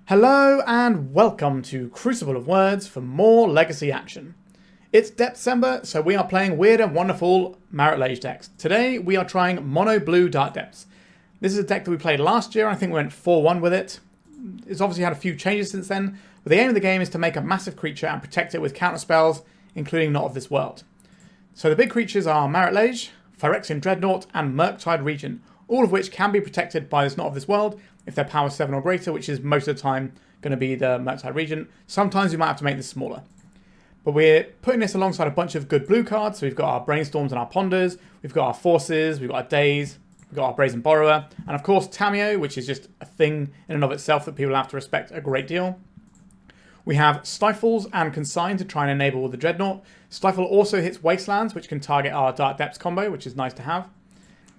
Hello and welcome to Crucible of Words for more Legacy action. It's December, so we are playing weird and wonderful Marit Lage decks. Today we are trying Monoblue Dark Depths. This is a deck that we played last year. I think we went 4-1 with it. It's obviously had a few changes since then, but the aim of the game is to make a massive creature and protect it with counter spells, including Not of This World. So the big creatures are Marit Lage, Phyrexian Dreadnought, and Murktide Regent, all of which can be protected by this Not of This World if they're power 7 or greater, which is most of the time going to be the Murktide Regent. Sometimes you might have to make this smaller. But we're putting this alongside a bunch of good blue cards. So we've got our Brainstorms and our Ponders, we've got our Forces, we've got our Daze, we've got our Brazen Borrower, and of course Tamiyo, which is just a thing in and of itself that people have to respect a great deal. We have Stifles and Consign to try and enable the Dreadnought. Stifle also hits Wastelands, which can target our Dark Depths combo, which is nice to have.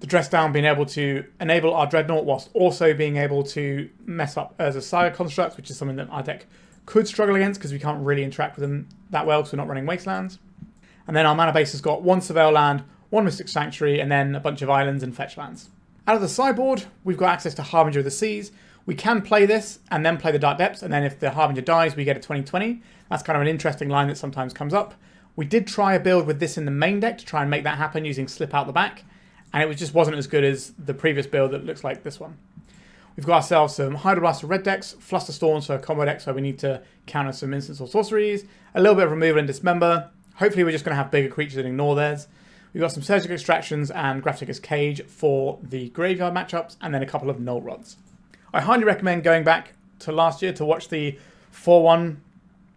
The Dress Down being able to enable our Dreadnought whilst also being able to mess up as a Saga Construct, which is something that our deck could struggle against because we can't really interact with them that well because we're not running Wastelands. And then our mana base has got one Surveil land, one Mystic Sanctuary, and then a bunch of islands and fetch lands. Out of the sideboard, we've got access to Harbinger of the Seas. We can play this and then play the Dark Depths, and then if the Harbinger dies, we get a 20/20. That's kind of an interesting line that sometimes comes up. We did try a build with this in the main deck to try and make that happen using Slip Out the Back, and it just wasn't as good as the previous build that looks like this one. We've got ourselves some Hydroblast for red decks, Flusterstorms for combo decks where we need to counter some instants or sorceries, a little bit of removal and Dismember. Hopefully we're just going to have bigger creatures and ignore theirs. We've got some Surgical Extractions and Grafdigger's Cage for the graveyard matchups, and then a couple of Null Rods. I highly recommend going back to last year to watch the 4-1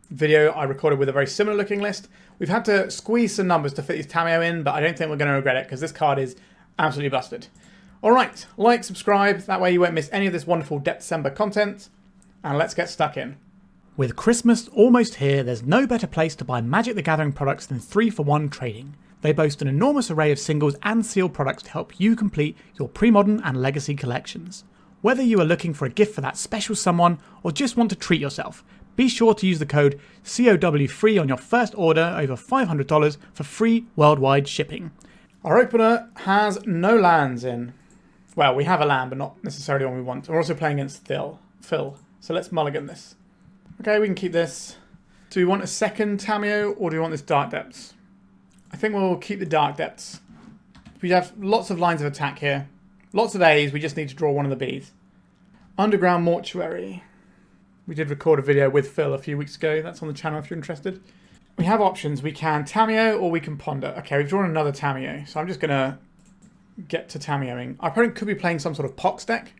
video I recorded with a very similar looking list. We've had to squeeze some numbers to fit these Tamiyo in, but I don't think we're going to regret it because this card is absolutely busted. Alright, like, subscribe, that way you won't miss any of this wonderful December content, and let's get stuck in. With Christmas almost here, there's no better place to buy Magic the Gathering products than 3-for-1 Trading. They boast an enormous array of singles and sealed products to help you complete your pre-modern and legacy collections. Whether you are looking for a gift for that special someone or just want to treat yourself, be sure to use the code COW3 on your first order over $500 for free worldwide shipping. Our opener has no lands in. Well, we have a land, but not necessarily one we want. We're also playing against Phil. So let's mulligan this. Okay, we can keep this. Do we want a second Tamiyo, or do we want this Dark Depths? I think we'll keep the Dark Depths. We have lots of lines of attack here. Lots of A's, we just need to draw one of the B's. Underground Mortuary. We did record a video with Phil a few weeks ago. That's on the channel if you're interested. We have options. We can Tamiyo or we can Ponder. Okay, we've drawn another Tamiyo, so I'm just going to get to Tamiyoing. Our opponent could be playing some sort of Pox deck.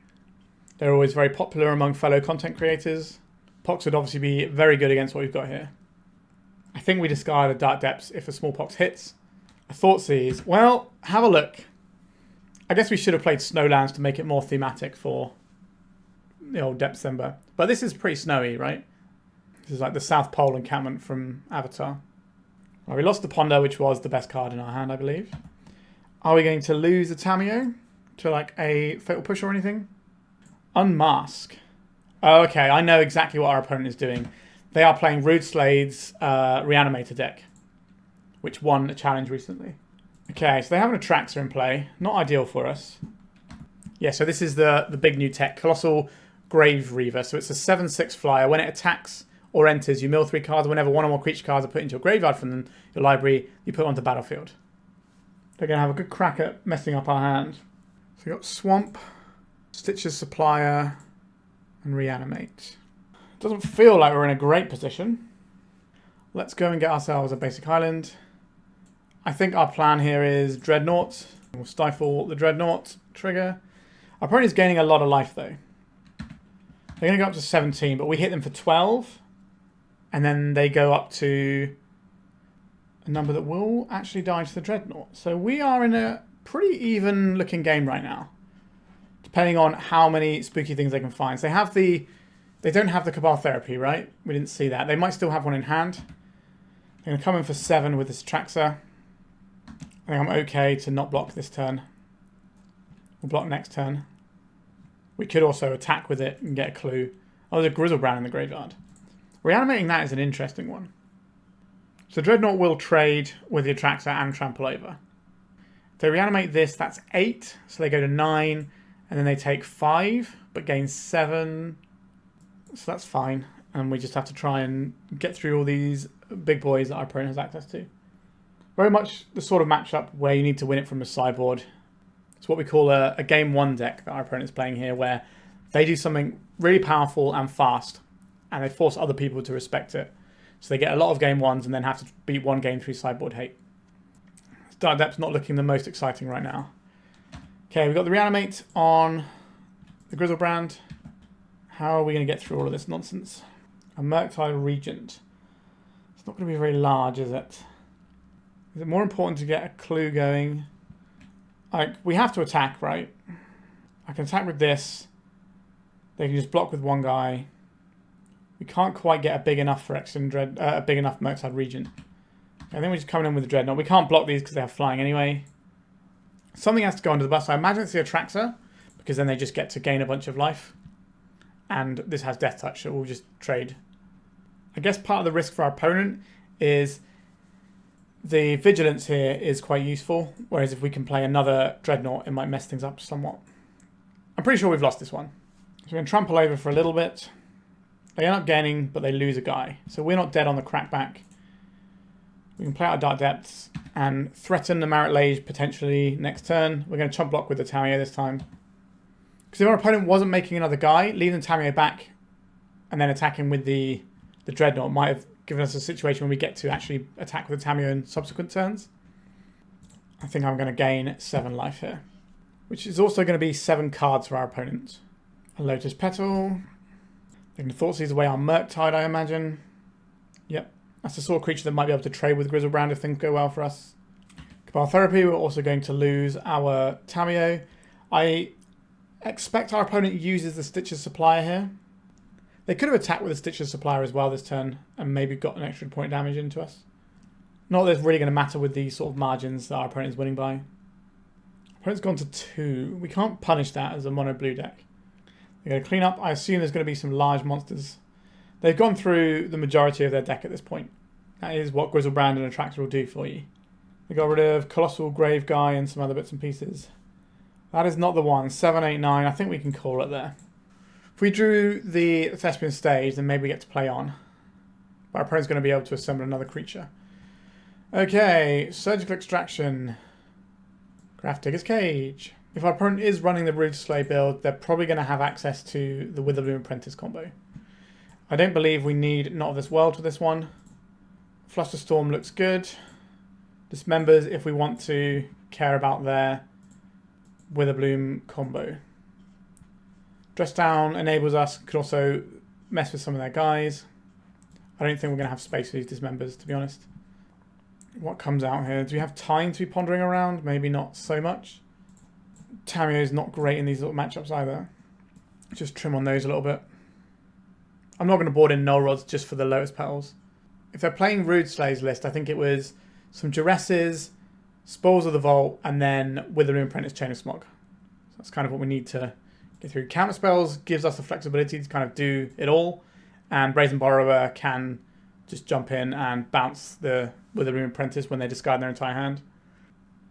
They're always very popular among fellow content creators. Pox would obviously be very good against what we've got here. I think we discard a Dark Depths if a small Pox hits. A Thoughtseize. Well, have a look. I guess we should have played Snowlands to make it more thematic for the old December. But this is pretty snowy, right? This is like the South Pole encampment from Avatar. Well, we lost the Ponder, which was the best card in our hand, I believe. Are we going to lose the Tamiyo to like a Fatal Push or anything? Unmask. Oh, okay, I know exactly what our opponent is doing. They are playing Rude Slade's Reanimator deck, which won a challenge recently. Okay, so they have an Atraxa in play. Not ideal for us. Yeah, so this is the big new tech, Colossal Grave Reaver. So it's a 7/6 flyer. When it attacks or enters, you mill 3 cards. Whenever one or more creature cards are put into your graveyard from your library, you put onto battlefield. They're going to have a good crack at messing up our hand. So we've got Swamp, Stitcher's Supplier, and Reanimate. Doesn't feel like we're in a great position. Let's go and get ourselves a basic island. I think our plan here is Dreadnought. We'll stifle the Dreadnought trigger. Our opponent is gaining a lot of life though. They're going to go up to 17, but we hit them for 12. And then they go up to a number that will actually die to the Dreadnought. So we are in a pretty even looking game right now, depending on how many spooky things they can find. So they don't have the Cabal Therapy, right? We didn't see that. They might still have one in hand. They're going to come in for 7 with this Atraxa. I think I'm okay to not block this turn. We'll block next turn. We could also attack with it and get a clue. Oh, there's a Grizzlebrand in the graveyard. Reanimating that is an interesting one. So Dreadnought will trade with the Atraxa and Trample Over. If they reanimate this, that's 8. So they go to 9. And then they take 5, but gain 7. So that's fine. And we just have to try and get through all these big boys that our opponent has access to. Very much the sort of matchup where you need to win it from the sideboard. It's what we call a game 1 deck that our opponent is playing here, where they do something really powerful and fast, and they force other people to respect it. So they get a lot of game 1s and then have to beat one game through sideboard hate. Dark Depths not looking the most exciting right now. Okay, we've got the Reanimate on the Grizzlebrand. How are we going to get through all of this nonsense? A Murktide Regent. It's not going to be very large, is it? Is it more important to get a clue going? Like, we have to attack, right? I can attack with this. They can just block with one guy. We can't quite get a big enough a big enough Murktide Regent. I think we're just coming in with the Dreadnought. We can't block these because they have flying anyway. Something has to go under the bus. I imagine it's the Attractor, because then they just get to gain a bunch of life. And this has Death Touch, so we'll just trade. I guess part of the risk for our opponent is the Vigilance here is quite useful, whereas if we can play another Dreadnought, it might mess things up somewhat. I'm pretty sure we've lost this one. So we're going to trample over for a little bit. They end up gaining, but they lose a guy. So we're not dead on the crackback. We can play out Dark Depths and threaten the Marit Lage potentially next turn. We're going to chump block with the Tamiyo this time. Because if our opponent wasn't making another guy, leaving the Tamiyo back and then attacking with the Dreadnought might have given us a situation where we get to actually attack with the Tamiyo in subsequent turns. I think I'm going to gain 7 life here, which is also going to be 7 cards for our opponent. A Lotus Petal. They can Thoughtseize away our Murktide, I imagine. Yep. That's the sort of creature that might be able to trade with Grizzlebrand if things go well for us. Cabal Therapy, we're also going to lose our Tamiyo. I expect our opponent uses the Stitcher's Supplier here. They could have attacked with the Stitcher's Supplier as well this turn and maybe got an extra point damage into us. Not that it's really going to matter with these sort of margins that our opponent is winning by. Our opponent's gone to 2. We can't punish that as a mono blue deck. They're going to clean up. I assume there's going to be some large monsters. They've gone through the majority of their deck at this point. That is what Grizzlebrand and Attractor will do for you. They got rid of Colossal Grave Guy and some other bits and pieces. That is not the one. 7, 8, 9. I think we can call it there. If we drew the Thespian stage, then maybe we get to play on. But our opponent's going to be able to assemble another creature. Okay, Surgical Extraction. Grafdigger's Cage. If our opponent is running the Rude Slay build, they're probably going to have access to the Witherbloom Apprentice combo. I don't believe we need Not of This World for this one. Flusterstorm looks good. Dismembers if we want to care about their Witherbloom combo. Dress Down enables us, could also mess with some of their guys. I don't think we're going to have space for these Dismembers, to be honest. What comes out here? Do we have time to be pondering around? Maybe not so much. Tamiyo is not great in these little matchups either. Just trim on those a little bit. I'm not going to board in Null Rods just for the Lotus Petals. If they're playing Rude Slay's list, I think it was some Duresses, Spoils of the Vault, and then Witherbloom Apprentice Chain of Smog. So that's kind of what we need to get through. Counterspells gives us the flexibility to kind of do it all, and Brazen Borrower can just jump in and bounce the Witherbloom Apprentice when they discard their entire hand.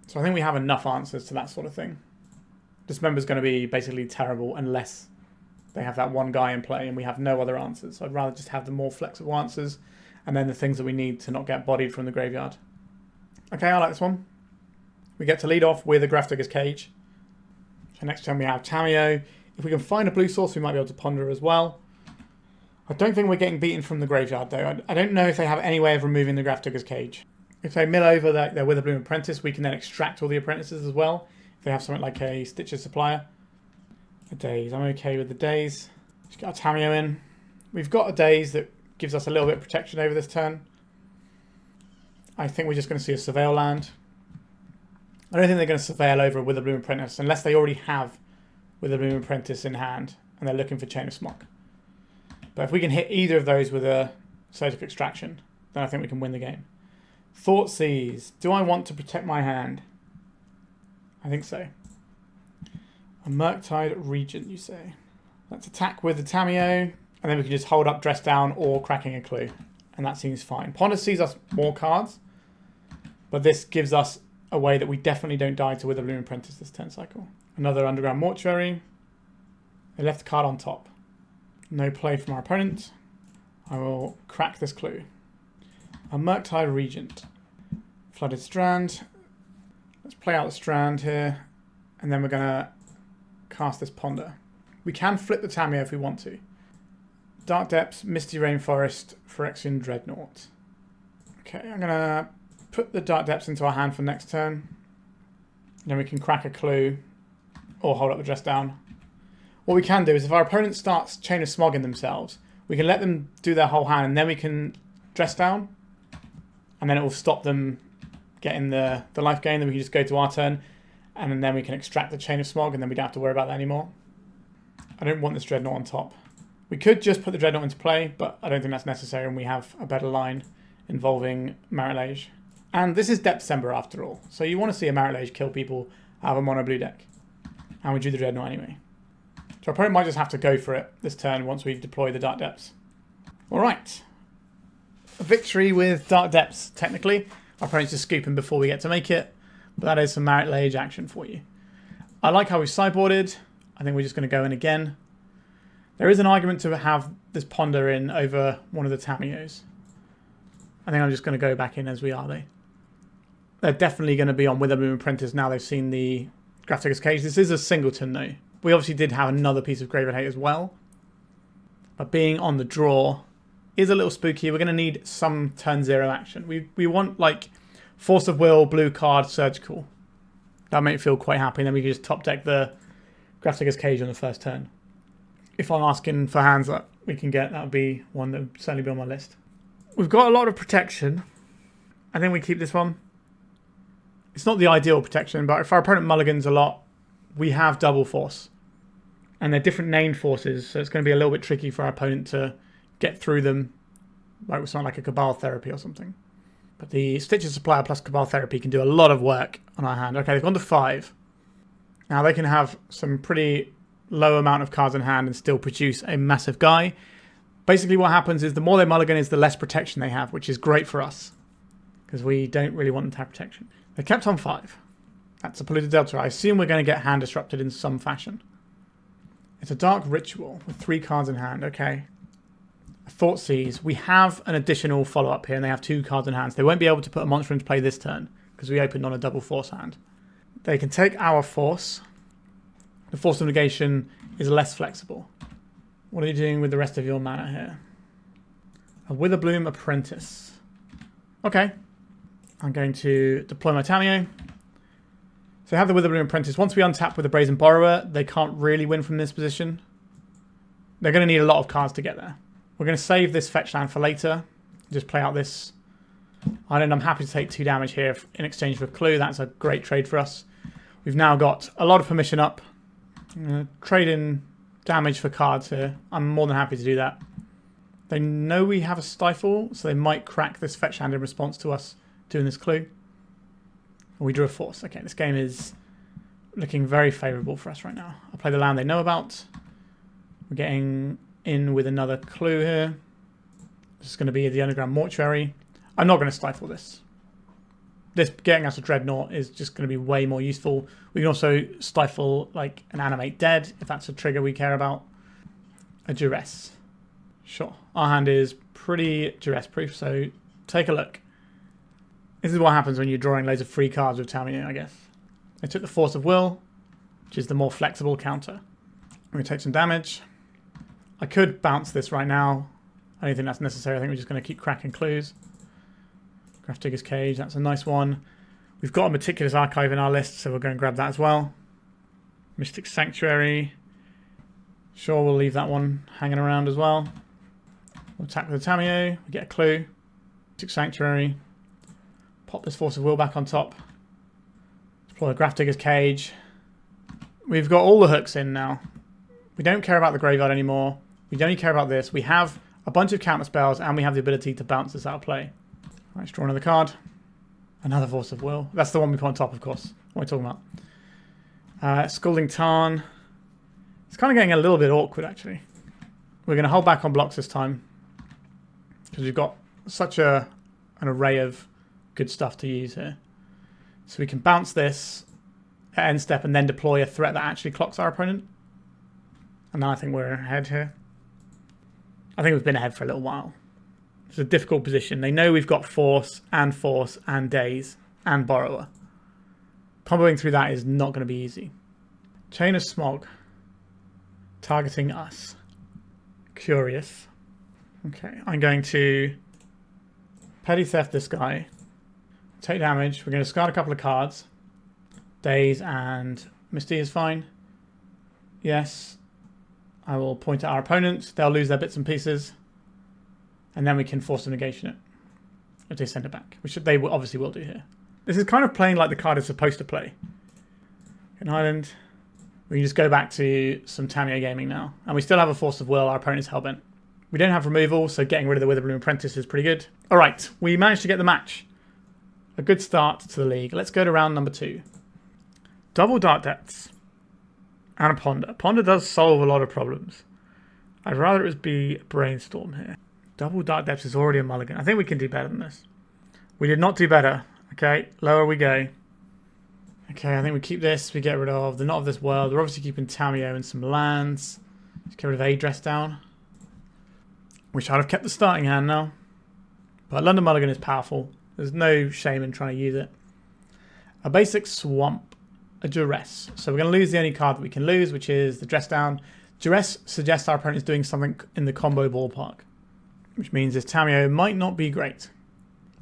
So I think we have enough answers to that sort of thing. Dismember's going to be basically terrible unless they have that one guy in play and we have no other answers. So I'd rather just have the more flexible answers and then the things that we need to not get bodied from the graveyard. Okay, I like this one. We get to lead off with a Grafdigger's Cage. So next turn we have Tamiyo. If we can find a blue source, we might be able to ponder as well. I don't think we're getting beaten from the graveyard though. I don't know if they have any way of removing the Grafdigger's Cage. If they mill over their Witherbloom Apprentice, we can then extract all the apprentices as well. If they have something like a Stitcher Supplier. A Daze. I'm okay with the Daze. Just get our Tamiyo in. We've got a Daze that gives us a little bit of protection over this turn. I think we're just going to see a Surveil land. I don't think they're going to Surveil over a Witherbloom Apprentice unless they already have Witherbloom Apprentice in hand and they're looking for Chain of Smog. But if we can hit either of those with a Surgical Extraction, then I think we can win the game. Thoughtseize. Do I want to protect my hand? I think so. A Murktide Regent, you say. Let's attack with the Tamiyo, and then we can just hold up Dress Down or Cracking a Clue. And that seems fine. Ponder sees us more cards, but this gives us a way that we definitely don't die to Witherbloom Apprentice this turn cycle. Another Underground Mortuary. They left a card on top. No play from our opponent. I will crack this clue. A Murktide Regent. Flooded Strand. Let's play out the Strand here. And then we're going to cast this Ponder. We can flip the Tamiyo if we want to. Dark Depths, Misty Rainforest, Phyrexian Dreadnought. Okay, I'm going to put the Dark Depths into our hand for next turn. Then we can crack a clue or hold up the dress down. What we can do is if our opponent starts Chain of Smogging themselves, we can let them do their whole hand and then we can dress down. And then it will stop them getting the life gain. Then we can just go to our turn and then we can extract the Chain of Smog and then we don't have to worry about that anymore. I don't want this Dreadnought on top. We could just put the Dreadnought into play, but I don't think that's necessary and we have a better line involving Marit Lage. And this is December after all, so you want to see a Marit Lage kill people out of a mono blue deck. And we drew the Dreadnought anyway. So our opponent might just have to go for it this turn once we deploy the Dark Depths. Alright. A victory with Dark Depths, technically. Our opponent's just scooping before we get to make it, but that is some Marit Lage action for you. I like how we sideboarded. I think we're just going to go in again. There is an argument to have this Ponder in over one of the Tamiyos. I think I'm just going to go back in as we are, though. They're definitely going to be on Witherbloom Apprentice now they've seen the Grafdigger's Cage. This is a singleton, though. We obviously did have another piece of Graveyard Hate as well. But being on the draw is a little spooky. We're going to need some turn 0 action. We want, like, Force of Will, blue card, Surgical. That'll make me feel quite happy. And then we can just top deck the Grafdigger's Cage on the first turn. If I'm asking for hands that we can get, that would be one that would certainly be on my list. We've got a lot of protection. I think we keep this one. It's not the ideal protection, but if our opponent mulligans a lot, we have double force. And they're different named forces, so it's going to be a little bit tricky for our opponent to get through them, like with something like a Cabal Therapy or something. But the Stitches Supplier plus Cabal Therapy can do a lot of work on our hand. Okay, they've gone to 5. Now they can have some pretty low amount of cards in hand and still produce a massive guy. Basically what happens is the more they mulligan is the less protection they have, which is great for us. Because we don't really want them to have protection. They kept on 5. That's a Polluted Delta. I assume we're going to get hand disrupted in some fashion. It's a Dark Ritual with 3 cards in hand. Okay. A Thought Seize. We have an additional follow-up here and they have 2 cards in hand. So they won't be able to put a monster into play this turn because we opened on a double force hand. They can take our force. The Force of Negation is less flexible. What are you doing with the rest of your mana here? A Witherbloom Apprentice. Okay. I'm going to deploy my Tamiyo. So I have the Witherbloom Apprentice. Once we untap with the Brazen Borrower, they can't really win from this position. They're going to need a lot of cards to get there. We're going to save this fetch land for later. Just play out this island. I'm happy to take 2 damage here in exchange for a clue. That's a great trade for us. We've now got a lot of permission up. Trade in damage for cards here. I'm more than happy to do that. They know we have a Stifle, so they might crack this fetch hand in response to us doing this clue. We drew a force. Okay, this game is looking very favourable for us right now. I'll play the land they know about. We're getting in with another clue here. This is going to be the Underground Mortuary. I'm not going to Stifle this. This getting us a Dreadnought is just going to be way more useful. We can also Stifle like an Animate Dead if that's a trigger we care about. A Duress. Sure. Our hand is pretty Duress proof, so take a look. This is what happens when you're drawing loads of free cards with Tamiyo, I guess. I took the Force of Will, which is the more flexible counter. I'm going to take some damage. I could bounce this right now. I don't think that's necessary. I think we're just going to keep cracking clues. Grafdigger's Cage, that's a nice one. We've got a Meticulous Archive in our list, so we're going to grab that as well. Mystic Sanctuary. Sure, we'll leave that one hanging around as well. We'll attack with the Tamiyo. We get a clue. Mystic Sanctuary. Pop this Force of Will back on top. Deploy a Grafdigger's Cage. We've got all the hooks in now. We don't care about the graveyard anymore. We don't care about this. We have a bunch of counter spells and we have the ability to bounce this out of play. Right, let's draw another card. Another Force of Will. That's the one we put on top, of course. What are we talking about? Scalding Tarn. It's kind of getting a little bit awkward, actually. We're going to hold back on blocks this time because we've got such an array of good stuff to use here. So we can bounce this at end step and then deploy a threat that actually clocks our opponent. And then I think we're ahead here. I think we've been ahead for a little while. It's a difficult position. They know we've got Force and Daze and Borrower. Comboing through that is not going to be easy. Chain of Smog. Targeting us. Curious. Okay, I'm going to Petty Theft this guy. Take damage. We're going to discard a couple of cards. Daze and Misty is fine. Yes. I will point at our opponents. They'll lose their bits and pieces. And then we can Force of Negation it. If they send it back. Which they obviously will do here. This is kind of playing like the card is supposed to play. An island. We can just go back to some Tamiyo gaming now. And we still have a Force of Will. Our opponent's hellbent. We don't have removal, so getting rid of the Witherbloom Apprentice is pretty good. Alright, we managed to get the match. A good start to the league. Let's go to round number 2. Double Dark Depths. And a Ponder. Ponder does solve a lot of problems. I'd rather it be Brainstorm here. Double Dark Depths is already a mulligan. I think we can do better than this. We did not do better. Okay, lower we go. Okay, I think we keep this. We get rid of the Not of This World. We're obviously keeping Tamiyo and some lands. Let's get rid of A Dress Down. Wish I'd have kept the starting hand now. But London Mulligan is powerful. There's no shame in trying to use it. A basic Swamp. A Duress. So we're going to lose the only card that we can lose, which is the Dress Down. Duress suggests our opponent is doing something in the combo ballpark. Which means this Tamiyo might not be great.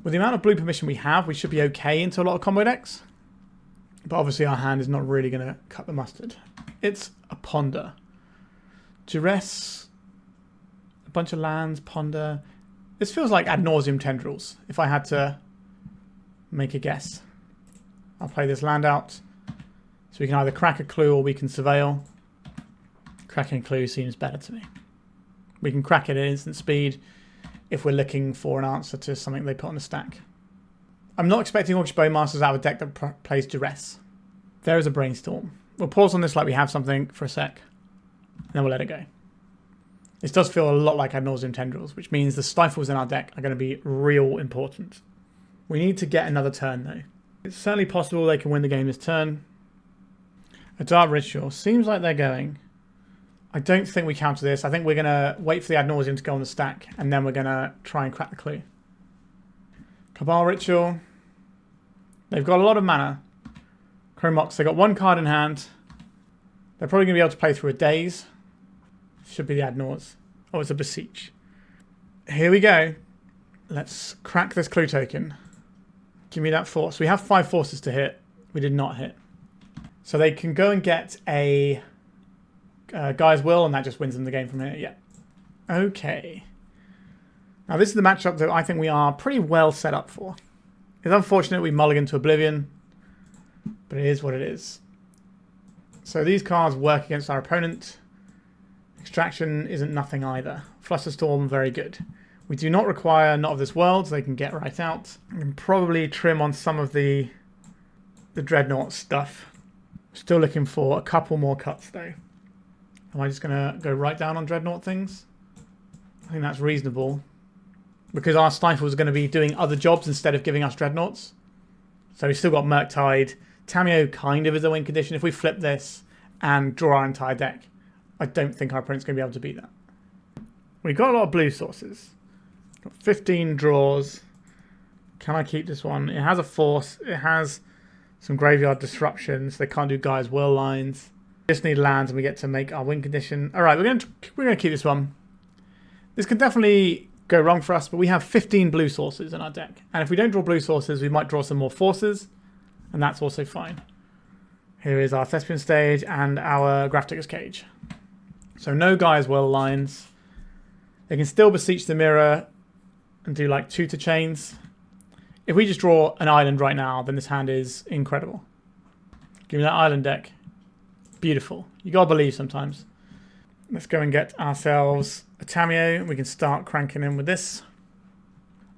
With the amount of blue permission we have, we should be okay into a lot of combo decks. But obviously our hand is not really going to cut the mustard. It's a Ponder. Duress. A bunch of lands. Ponder. This feels like Ad Nauseam Tendrils, if I had to make a guess. I'll play this land out. So we can either crack a clue or we can surveil. Cracking a clue seems better to me. We can crack it at instant speed if we're looking for an answer to something they put on the stack. I'm not expecting Orcish Bowmasters out of a deck that plays Duress. There is a Brainstorm. We'll pause on this like we have something for a sec. And then we'll let it go. This does feel a lot like Ad Nauseam Tendrils, which means the Stifles in our deck are going to be real important. We need to get another turn though. It's certainly possible they can win the game this turn. A Dark Ritual. Seems like they're going. I don't think we counter this. I think we're going to wait for the Ad Nauseam to go on the stack, and then we're going to try and crack the clue. Cabal Ritual. They've got a lot of mana. Chrome Mox, they got one card in hand. They're probably going to be able to play through a Daze. Should be the Ad Nauseam. Oh, it's a Beseech. Here we go. Let's crack this clue token. Give me that force. We have 5 forces to hit. We did not hit. So they can go and get a Guy's Will, and that just wins them the game from here. Yeah. Okay. Now this is the matchup that I think we are pretty well set up for. It's unfortunate we mulligan to Oblivion, but it is what it is. So these cards work against our opponent. Extraction isn't nothing either. Flusterstorm, very good. We do not require Not of This World, so they can get right out. I can probably trim on some of the Dreadnought stuff. Still looking for a couple more cuts though. Am I just going to go right down on Dreadnought things? I think that's reasonable. Because our Stifle is going to be doing other jobs instead of giving us Dreadnoughts. So we've still got Murktide. Tamiyo kind of is a win condition. If we flip this and draw our entire deck, I don't think our opponent's going to be able to beat that. We've got a lot of blue sources. Got 15 draws. Can I keep this one? It has a force. It has some graveyard disruptions. They can't do Guy's Will lines. Just need lands and we get to make our win condition. All right, we're going to keep this one. This could definitely go wrong for us, but we have 15 blue sources in our deck. And if we don't draw blue sources, we might draw some more forces, and that's also fine. Here is our Thespian stage and our Grafdigger's Cage. So no Guy's Will lines. They can still Beseech the Mirror and do like tutor chains. If we just draw an island right now, then this hand is incredible. Give me that island deck. Beautiful. You gotta believe sometimes. Let's go and get ourselves a Tamiyo. We can start cranking in with this.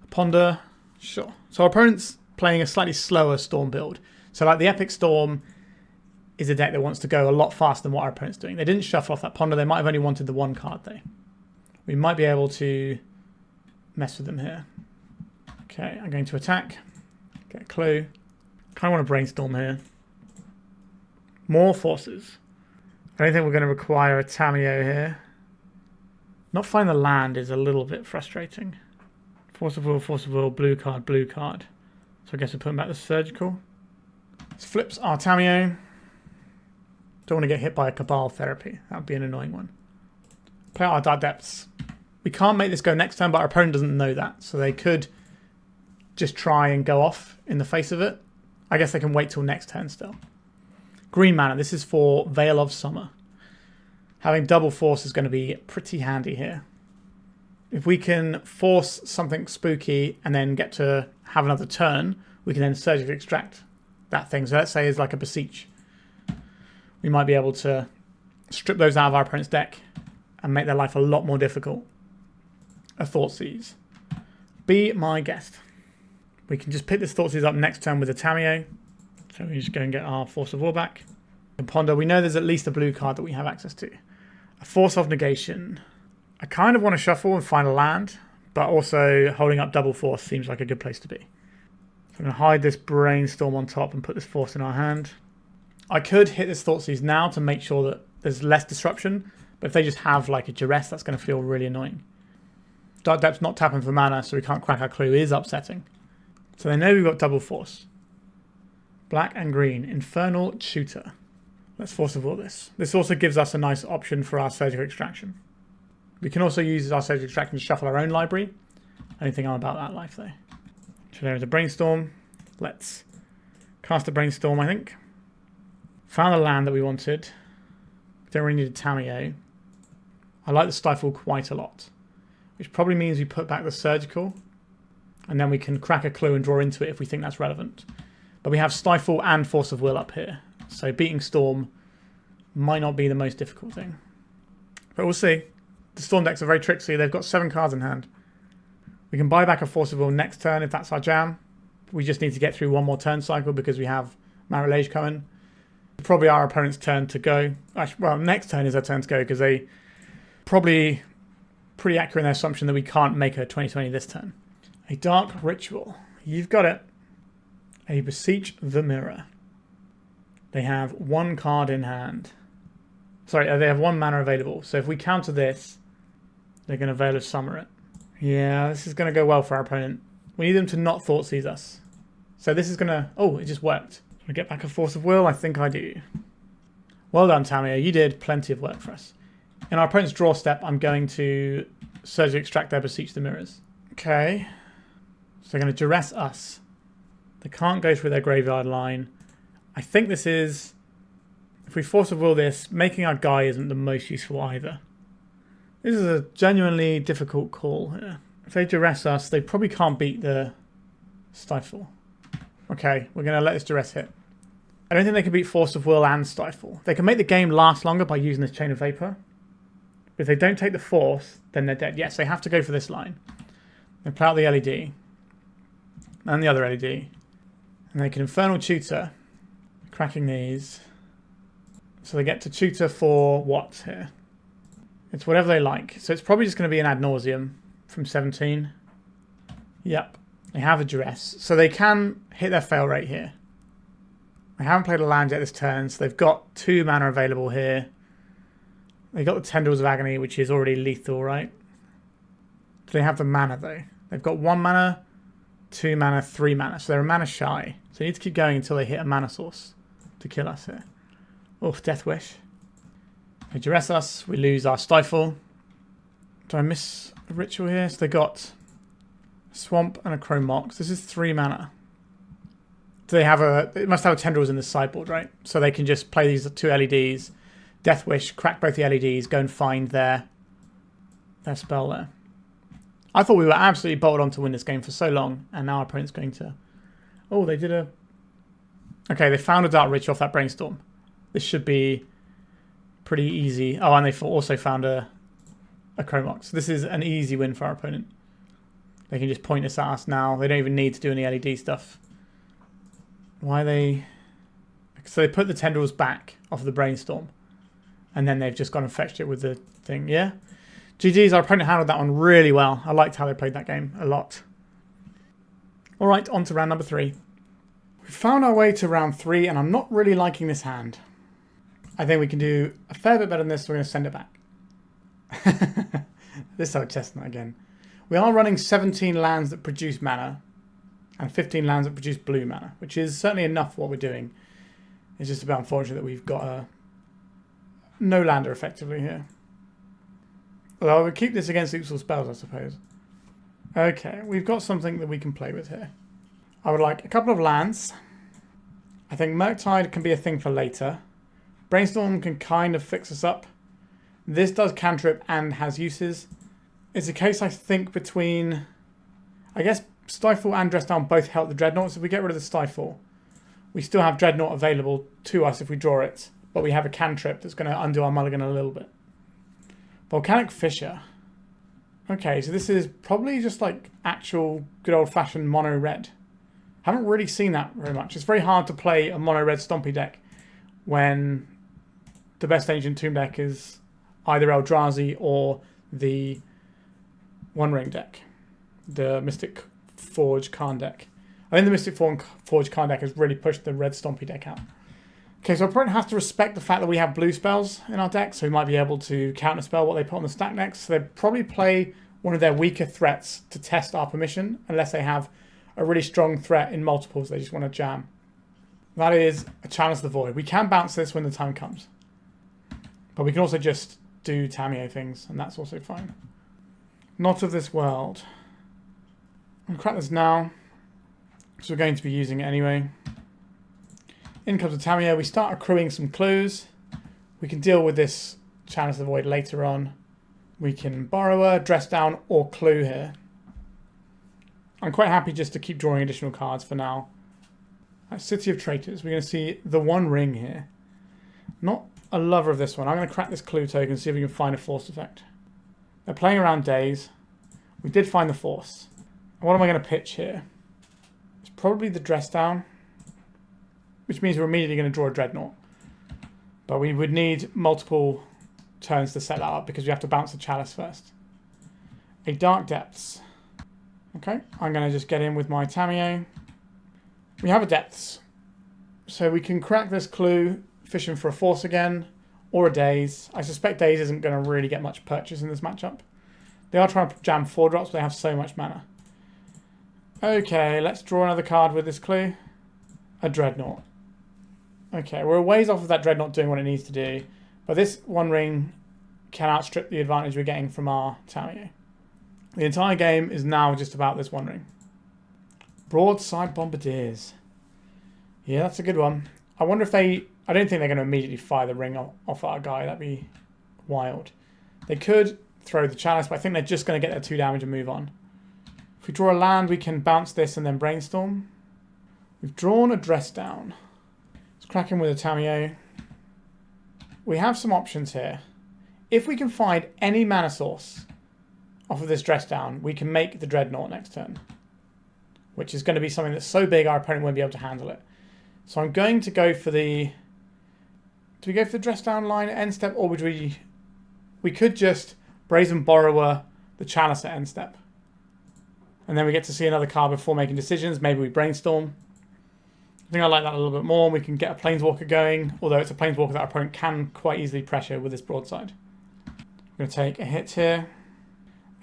A Ponder. Sure. So our opponent's playing a slightly slower Storm build. So like the Epic Storm is a deck that wants to go a lot faster than what our opponent's doing. They didn't shuffle off that Ponder. They might have only wanted the one card though. We might be able to mess with them here. Okay, I'm going to attack. Get a clue. Kind of want to brainstorm here. More forces. I don't think we're going to require a Tamiyo here. Not finding the land is a little bit frustrating. Force of will, blue card, blue card. So I guess we're putting back the surgical. This flips our Tamiyo. Don't want to get hit by a Cabal Therapy. That would be an annoying one. Play out our Dark Depths. We can't make this go next turn, but our opponent doesn't know that. So they could just try and go off in the face of it. I guess they can wait till next turn still. Green mana. This is for Veil of Summer. Having double force is going to be pretty handy here. If we can force something spooky and then get to have another turn, we can then surgically extract that thing. So let's say it's like a Beseech. We might be able to strip those out of our opponent's deck and make their life a lot more difficult. A Thoughtseize. Be my guest. We can just pick this Thoughtseize up next turn with a Tamiyo. So we just go and get our Force of Will back. And ponder, we know there's at least a blue card that we have access to. A Force of Negation. I kind of want to shuffle and find a land, but also holding up double force seems like a good place to be. So I'm going to hide this Brainstorm on top and put this force in our hand. I could hit this Thoughtseize now to make sure that there's less disruption, but if they just have like a duress, that's going to feel really annoying. Dark Depths not tapping for mana, so we can't crack our clue, is upsetting. So they know we've got double force. Black and green. Infernal Tutor. Let's Force of Will this. This also gives us a nice option for our surgical extraction. We can also use our surgical extraction to shuffle our own library. I don't think I'm about that life though. So there is a Brainstorm. Let's cast a Brainstorm, I think. Found the land that we wanted. Don't really need a Tamiyo. I like the Stifle quite a lot, which probably means we put back the surgical, and then we can crack a clue and draw into it if we think that's relevant. But we have Stifle and Force of Will up here, so beating Storm might not be the most difficult thing. But we'll see. The Storm decks are very tricksy. They've got 7 cards in hand. We can buy back a Force of Will next turn if that's our jam. We just need to get through one more turn cycle because we have Marit Lage coming. Probably our opponent's turn to go. Actually, well, next turn is our turn to go because they probably pretty accurate in their assumption that we can't make a 2020 this turn. A Dark Ritual. You've got it. A Beseech the Mirror. They have 1 card in hand. Sorry, they have 1 mana available. So if we counter this, they're going to Veil of Summer it. Yeah, this is going to go well for our opponent. We need them to not Thoughtseize us. So this is going to... Oh, it just worked. We get back a Force of Will? I think I do. Well done, Tamiyo. You did plenty of work for us. In our opponent's draw step, I'm going to surgically extract their Beseech the Mirrors. Okay. So they're going to duress us. They can't go through their graveyard line. I think this is... If we Force of Will this, making our guy isn't the most useful either. This is a genuinely difficult call here. If they duress us, they probably can't beat the Stifle. Okay, we're going to let this duress hit. I don't think they can beat Force of Will and Stifle. They can make the game last longer by using this Chain of Vapor. But if they don't take the Force, then they're dead. Yes, they have to go for this line. They play out the LED. And the other LED. And they can Infernal Tutor. Cracking these. So they get to tutor for what here? It's whatever they like. So it's probably just going to be an Ad Nauseam from 17. Yep. They have a duress. So they can hit their fail rate here. They haven't played a land yet this turn, so they've got 2 mana available here. They got the Tendrils of Agony, which is already lethal, right? Do they have the mana though? They've got 1 mana, 2 mana, 3 mana. So they're a mana shy. So they need to keep going until they hit a mana source to kill us here. Oof, Death Wish. They duress us. We lose our Stifle. Do I miss a ritual here? So they got Swamp and a Chrome Mox. This is 3 mana. Do they have a... It must have a Tendrils in the sideboard, right? So they can just play these 2 LEDs, Death Wish, crack both the LEDs, go and find their spell there. I thought we were absolutely bolted on to win this game for so long, and now our opponent's going to... Oh, they did a... Okay, they found a Dark Ritual off that Brainstorm. This should be pretty easy. Oh, and they also found a Chrome Mox. So this is an easy win for our opponent. They can just point this at us now. They don't even need to do any LED stuff. Why are they... So they put the Tendrils back off the Brainstorm. And then they've just gone and fetched it with the thing. Yeah? GG's, our opponent handled that one really well. I liked how they played that game a lot. Alright, on to round number 3. We found our way to round 3, and I'm not really liking this hand. I think we can do a fair bit better than this, so we're going to send it back. This old chestnut again. We are running 17 lands that produce mana, and 15 lands that produce blue mana, which is certainly enough for what we're doing. It's just a bit unfortunate that we've got a no-lander effectively here. Although I would keep this against useful spells, I suppose. Okay, we've got something that we can play with here. I would like a couple of lands. I think Murktide can be a thing for later. Brainstorm can kind of fix us up. This does cantrip and has uses. It's a case, I think, between... I guess Stifle and Dress Down both help the Dreadnoughts. If we get rid of the Stifle, we still have Dreadnought available to us if we draw it. But we have a cantrip that's going to undo our mulligan a little bit. Volcanic Fissure. Okay, so this is probably just like actual good old-fashioned mono red. Haven't really seen that very much. It's very hard to play a mono red stompy deck when the best Ancient Tomb deck is either Eldrazi or the One Ring deck, the Mystic Forge Karn deck. I think the Mystic Forge Karn deck has really pushed the red stompy deck out. Okay, so our opponent has to respect the fact that we have blue spells in our deck, so we might be able to counterspell what they put on the stack next. So they'd probably play one of their weaker threats to test our permission, unless they have a really strong threat in multiples they just want to jam. That is a Chalice of the Void. We can bounce this when the time comes. But we can also just do Tamiyo things, and that's also fine. Not of this world. I'll crack this now, because we're going to be using it anyway. In comes the Tamiyo. We start accruing some clues. We can deal with this Chalice of the Void later on. We can Borrower, Dress Down, or Clue here. I'm quite happy just to keep drawing additional cards for now. At City of Traitors, we're going to see the One Ring here. Not a lover of this one. I'm going to crack this Clue token and see if we can find a Force effect. They're playing around Daze. We did find the Force. What am I going to pitch here? It's probably the Dress Down, which means we're immediately going to draw a Dreadnought. But we would need multiple turns to set that up because we have to bounce the Chalice first. A Dark Depths. Okay, I'm going to just get in with my Tamiyo. We have a Depths. So we can crack this Clue, fishing for a Force again, or a Daze. I suspect Daze isn't going to really get much purchase in this matchup. They are trying to jam 4 drops, but they have so much mana. Okay, let's draw another card with this Clue. A Dreadnought. Okay, we're a ways off of that Dreadnought doing what it needs to do, but this One Ring can outstrip the advantage we're getting from our Tamiyo. The entire game is now just about this One Ring. Broadside Bombardiers. Yeah, that's a good one. I wonder if they... I don't think they're going to immediately fire the ring off our guy. That'd be wild. They could throw the Chalice, but I think they're just going to get their 2 damage and move on. If we draw a land, we can bounce this and then Brainstorm. We've drawn a Dress Down. Let's crack in with a Tamiyo. We have some options here. If we can find any mana source off of this Dress Down, we can make the Dreadnought next turn, which is going to be something that's so big our opponent won't be able to handle it. So I'm going to go for the... Do we go for the Dress Down line at end step, or would we... We could just Brazen Borrower the Chalice at end step. And then we get to see another card before making decisions. Maybe we Brainstorm. I think I like that a little bit more. We can get a Planeswalker going, although it's a Planeswalker that our opponent can quite easily pressure with this broadside. I'm going to take a hit here.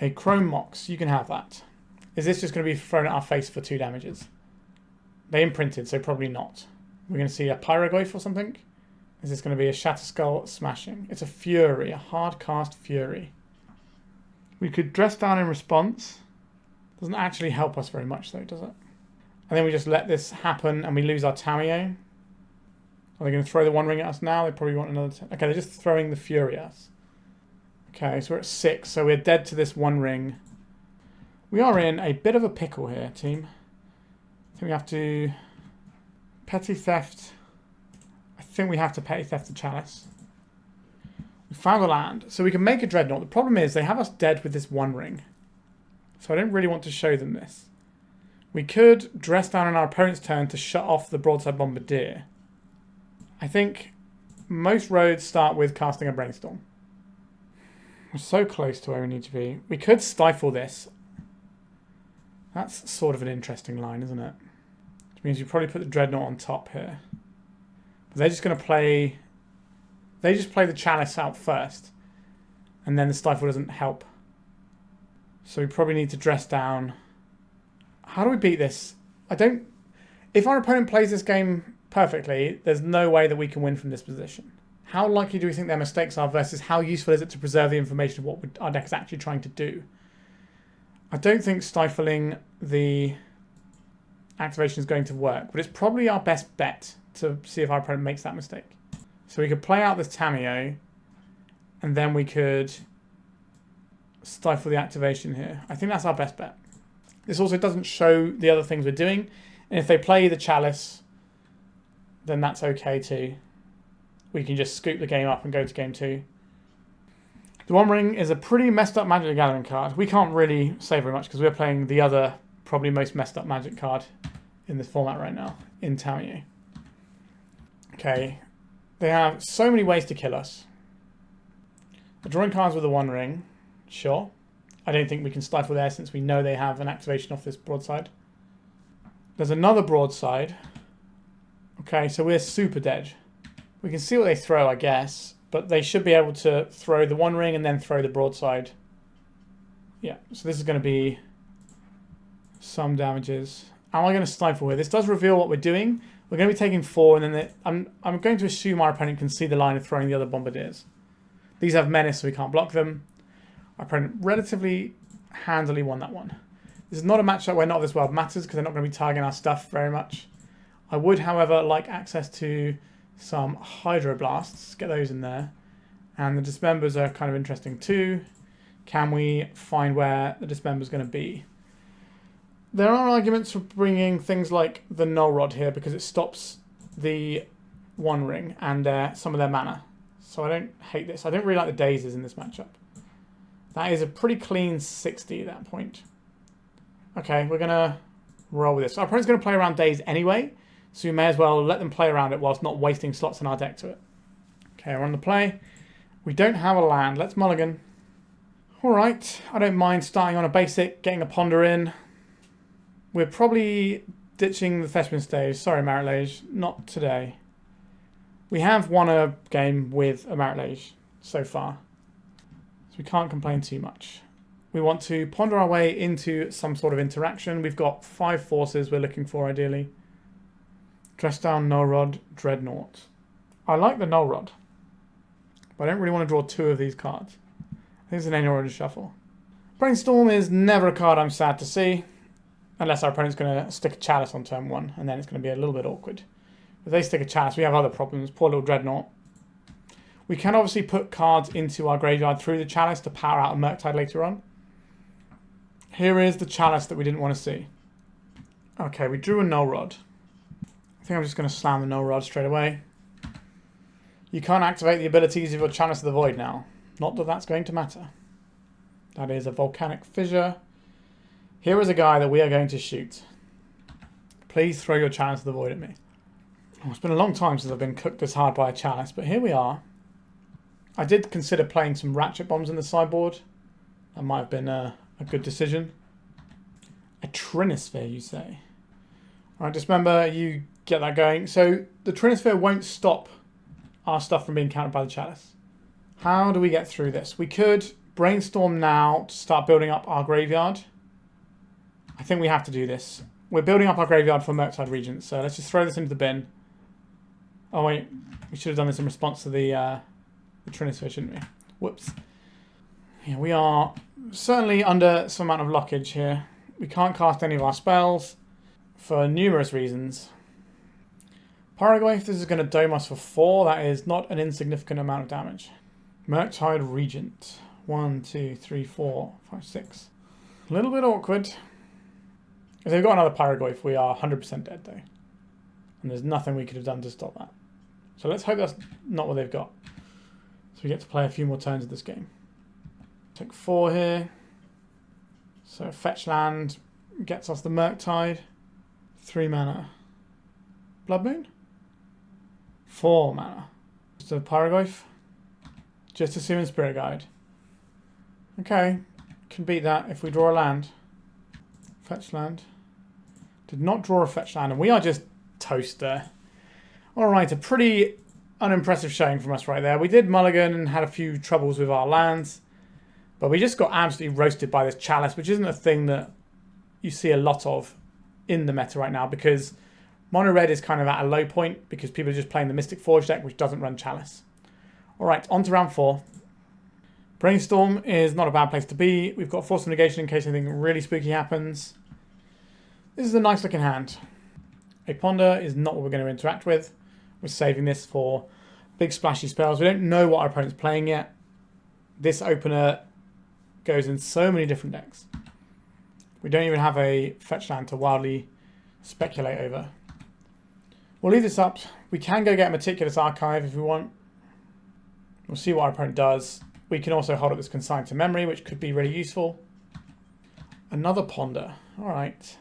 A Chrome Mox, you can have that. Is this just going to be thrown at our face for 2 damages? They imprinted, so probably not. We're going to see a Pyrogoyf or something. Is this going to be a Shatterskull Smashing? It's a Fury, a hard cast Fury. We could Dress Down in response. Doesn't actually help us very much though, does it? And then we just let this happen and we lose our Tamiyo. Are they going to throw the One Ring at us now? They probably want another... Okay, they're just throwing the Fury at us. Okay, so we're at 6, so we're dead to this One Ring. We are in a bit of a pickle here, team. I think we have to... Petty Theft. I think we have to Petty Theft the Chalice. We found a land, so we can make a Dreadnought. The problem is they have us dead with this One Ring. So I don't really want to show them this. We could Dress Down on our opponent's turn to shut off the Broadside Bombardier. I think most roads start with casting a Brainstorm. We're so close to where we need to be. We could Stifle this. That's sort of an interesting line, isn't it? Which means you probably put the Dreadnought on top here. But they're just going to play... They just play the Chalice out first. And then the Stifle doesn't help. So we probably need to dress down. How do we beat this? I don't... If our opponent plays this game perfectly, there's no way that we can win from this position. How likely do we think their mistakes are versus how useful is it to preserve the information of what our deck is actually trying to do? I don't think stifling the activation is going to work, but it's probably our best bet to see if our opponent makes that mistake. So we could play out this Tamiyo, and then we could stifle the activation here. I think that's our best bet. This also doesn't show the other things we're doing, and if they play the Chalice, then that's okay too. We can just scoop the game up and go to game 2. The One Ring is a pretty messed up Magic the Gathering card. We can't really say very much because we're playing the other, probably most messed up Magic card in this format right now, in Tamiyo. Okay, they have so many ways to kill us. They're drawing cards with the One Ring, sure. I don't think we can stifle there since we know they have an activation off this broadside. There's another broadside. Okay, so we're super dead. We can see what they throw, I guess. But they should be able to throw the One Ring and then throw the broadside. Yeah, so this is going to be some damages. Am I going to stifle here? This does reveal what we're doing. We're going to be taking 4, and then I'm going to assume our opponent can see the line of throwing the other Bombardiers. These have Menace, so we can't block them. Our opponent relatively handily won that one. This is not a matchup where Not of This World matters, because they're not going to be targeting our stuff very much. I would, however, like access to some Hydroblasts, get those in there. And the Dismembers are kind of interesting too. Can we find where the Dismember is going to be? There are arguments for bringing things like the Null Rod here because it stops the One Ring and some of their mana. So I don't hate this. I don't really like the Dazes in this matchup. That is a pretty clean 60 at that point. Okay, we're going to roll with this. Our opponent's going to play around Daze anyway. So we may as well let them play around it whilst not wasting slots in our deck to it. Okay, we're on the play. We don't have a land. Let's mulligan. Alright, I don't mind starting on a basic, getting a ponder in. We're probably ditching the Thespian stage. Sorry, Marit Lage. Not today. We have won a game with a Marit Lage so far. So we can't complain too much. We want to ponder our way into some sort of interaction. We've got 5 forces we're looking for ideally. Dress down Null Rod, Dreadnought. I like the Null Rod, but I don't really want to draw 2 of these cards. I think it's an annual order shuffle. Brainstorm is never a card I'm sad to see, unless our opponent's going to stick a Chalice on turn 1, and then it's going to be a little bit awkward. If they stick a Chalice, we have other problems. Poor little Dreadnought. We can obviously put cards into our graveyard through the Chalice to power out a Murktide later on. Here is the Chalice that we didn't want to see. Okay, we drew a Null Rod. I think I'm just going to slam the Null Rod straight away. You can't activate the abilities of your Chalice of the Void now. Not that that's going to matter. That is a Volcanic Fissure. Here is a guy that we are going to shoot. Please throw your Chalice of the Void at me. Oh, it's been a long time since I've been cooked this hard by a Chalice, but here we are. I did consider playing some Ratchet Bombs in the sideboard. That might have been a good decision. A Trinisphere, you say? Alright, Dismember, you get that going. So the Trinisphere won't stop our stuff from being countered by the Chalice. How do we get through this? We could Brainstorm now to start building up our graveyard. I think we have to do this. We're building up our graveyard for Murktide Regents, so let's just throw this into the bin. Oh wait, we should have done this in response to the Trinisphere, shouldn't we? Whoops. Yeah, we are certainly under some amount of blockage here. We can't cast any of our spells for numerous reasons. Paragoyf, this is going to dome us for 4. That is not an insignificant amount of damage. Murktide Regent. 1, 2, 3, 4, 5, 6. A little bit awkward. If they've got another Paragoyf, we are 100% dead though. And there's nothing we could have done to stop that. So let's hope that's not what they've got. So we get to play a few more turns of this game. Take 4 here. So fetch land gets us the Murktide. 3 mana. Blood Moon? 4 mana. Just a Paragoyf. Just a Summon Spirit Guide. Okay. Can beat that if we draw a land. Fetch land. Did not draw a fetch land, and we are just toast there. Alright, a pretty unimpressive showing from us right there. We did mulligan and had a few troubles with our lands, but we just got absolutely roasted by this Chalice, which isn't a thing that you see a lot of in the meta right now, because mono red is kind of at a low point because people are just playing the Mystic Forge deck, which doesn't run Chalice. Alright, on to round 4. Brainstorm is not a bad place to be. We've got Force of Negation in case anything really spooky happens. This is a nice looking hand. A Ponder is not what we're going to interact with. We're saving this for big splashy spells. We don't know what our opponent's playing yet. This opener goes in so many different decks. We don't even have a fetch land to wildly speculate over. We'll leave this up. We can go get a Meticulous Archive if we want. We'll see what our opponent does. We can also hold up this Consign to memory, which could be really useful. Another Ponder. Alright.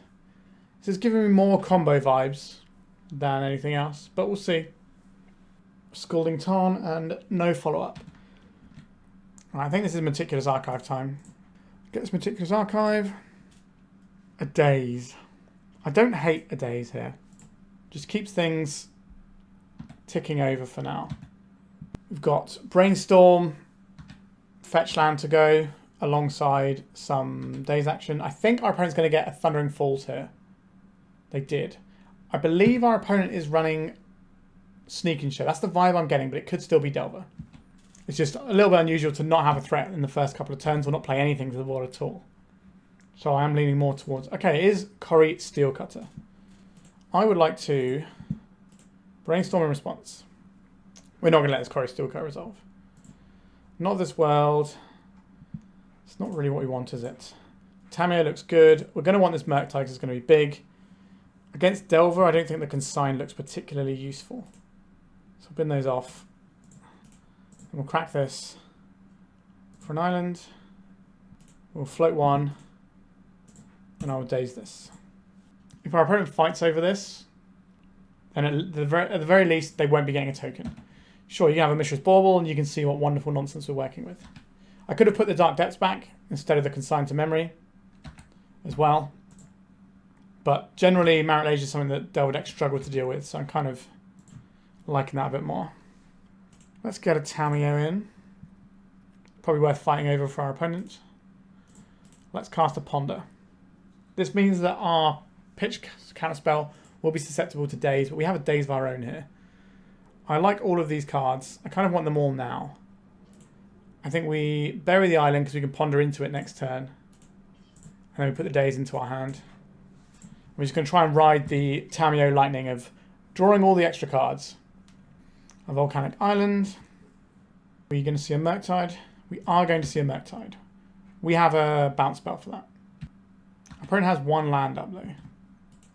This is giving me more combo vibes than anything else, but we'll see. Scalding Tarn and no follow-up. Right, I think this is Meticulous Archive time. Get this Meticulous Archive. A Daze. I don't hate a Daze here. Just keeps things ticking over for now. We've got Brainstorm, fetch land to go alongside some Daze action. I think our opponent's going to get a Thundering Falls here. They did. I believe our opponent is running Sneak and Show. That's the vibe I'm getting, but it could still be Delver. It's just a little bit unusual to not have a threat in the first couple of turns or not play anything to the board at all. So I am leaning more towards... Okay, it is Corey Steelcutter. I would like to Brainstorm in response. We're not going to let this Corey Steelcutter resolve. Not this world. It's not really what we want, is it? Tamiyo looks good. We're going to want this Murktide because it's going to be big. Against Delver, I don't think the Consign looks particularly useful. So I'll bin those off. And we'll crack this for an island. We'll float one. And I'll Daze this. If our opponent fights over this, then at the very least, they won't be getting a token. Sure, you can have a Mishra's Bauble and you can see what wonderful nonsense we're working with. I could have put the Dark Depths back instead of the Consign to memory as well. But generally, Marit Lage is something that Delver decks struggle to deal with, so I'm kind of liking that a bit more. Let's get a Tamiyo in. Probably worth fighting over for our opponent. Let's cast a Ponder. This means that our pitch counterspell will be susceptible to Daze, but we have a Daze of our own here. I like all of these cards. I kind of want them all now. I think we bury the island because we can ponder into it next turn. And then we put the Daze into our hand. We're just going to try and ride the Tamiyo lightning of drawing all the extra cards. A volcanic island. Are you going to see a Murktide? We are going to see a Murktide. We have a bounce spell for that. Our opponent has one land up though.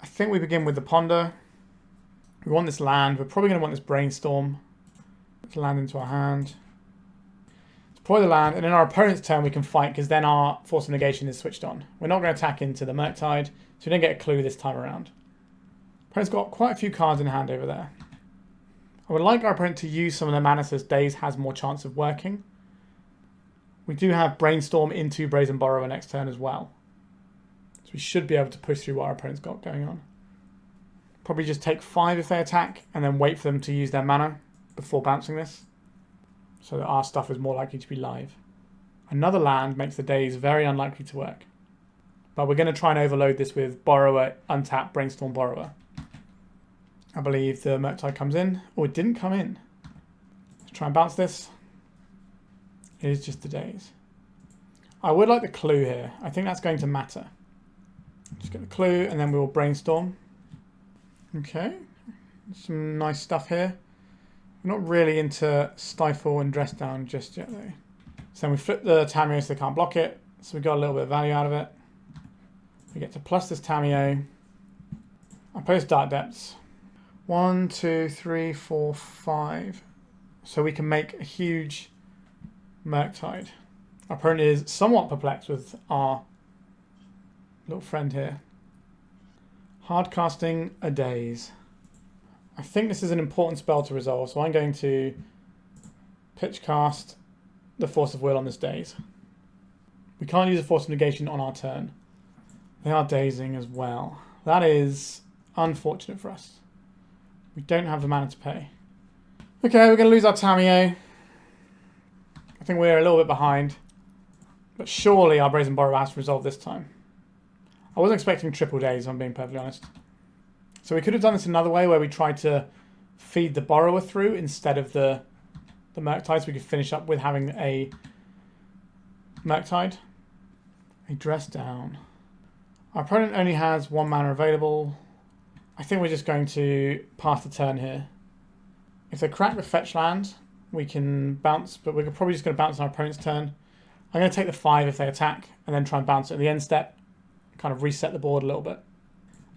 I think we begin with the Ponder. We want this land. We're probably going to want this Brainstorm. Let's land into our hand. Deploy the land, and in our opponent's turn we can fight because then our Force of Negation is switched on. We're not going to attack into the Murktide, so we don't get a clue this time around. Opponent's got quite a few cards in hand over there. I would like our opponent to use some of their mana so Daze has more chance of working. We do have Brainstorm into Brazen Borrower next turn as well. So we should be able to push through what our opponent's got going on. Probably just take 5 if they attack, and then wait for them to use their mana before bouncing this, so that our stuff is more likely to be live. Another land makes the Daze very unlikely to work. But we're going to try and overload this with Borrower, untap, Brainstorm, Borrower. I believe the Murktide comes in. Oh, it didn't come in. Let's try and bounce this. It is just the Daze. I would like the clue here. I think that's going to matter. Just get the clue and then we will Brainstorm. Okay. Some nice stuff here. We're not really into Stifle and Dress Down just yet though. So then we flip the Tamiyo so they can't block it. So we got a little bit of value out of it. We get to plus this Tamiyo. I post Dark Depths. 1, 2, 3, 4, 5. So we can make a huge Murktide. Our opponent is somewhat perplexed with our little friend here. Hard casting a Daze. I think this is an important spell to resolve, so I'm going to pitch cast the Force of Will on this Daze. We can't use a Force of Negation on our turn. They are dazing as well. That is unfortunate for us. We don't have the mana to pay. Okay, we're going to lose our Tamiyo. I think we're a little bit behind. But surely our Brazen Borrower has to resolve this time. I wasn't expecting triple Daze, if I'm being perfectly honest. So we could have done this another way where we tried to feed the Borrower through instead of the Murktide, so we could finish up with having a Murktide. A Dress Down. Our opponent only has 1 mana available. I think we're just going to pass the turn here. If they crack the fetch land, we can bounce, but we're probably just going to bounce on our opponent's turn. I'm going to take the 5 if they attack, and then try and bounce it at the end step. Kind of reset the board a little bit.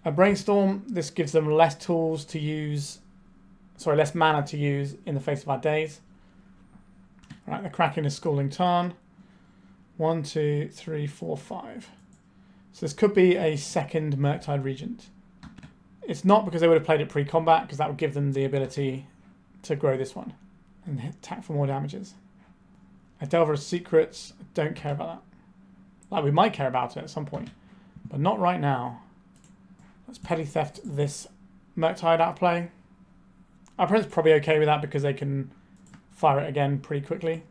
A Brainstorm, this gives them less tools to use, less mana to use in the face of our Daze. Right, they're cracking a Scalding Tarn. 1, 2, 3, 4, 5. So this could be a second Murktide Regent. It's not because they would have played it pre-combat, because that would give them the ability to grow this one and attack for more damages. A Delver of Secrets, I don't care about that. Like, we might care about it at some point, but not right now. Let's Petty Theft this Murktide out of play. Our opponent's probably okay with that because they can fire it again pretty quickly.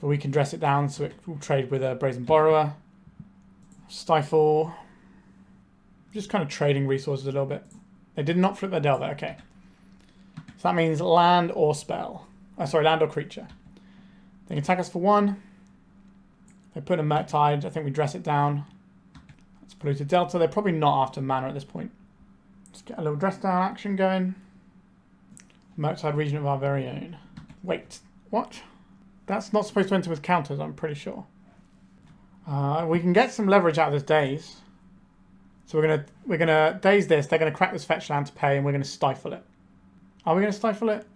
But we can dress it down so it will trade with a Brazen Borrower. Stifle. Just kind of trading resources a little bit. They did not flip their Delver, okay. So that means land or spell. Land or creature. They can attack us for 1. They put a Murktide. I think we dress it down. That's Polluted Delta. They're probably not after mana at this point. Let's get a little dress down action going. Murktide Regent of our very own. Wait, what? That's not supposed to enter with counters, I'm pretty sure. We can get some leverage out of this Daze. So we're gonna Daze this. They're gonna crack this fetch land to pay, and we're gonna stifle it. Are we gonna stifle it?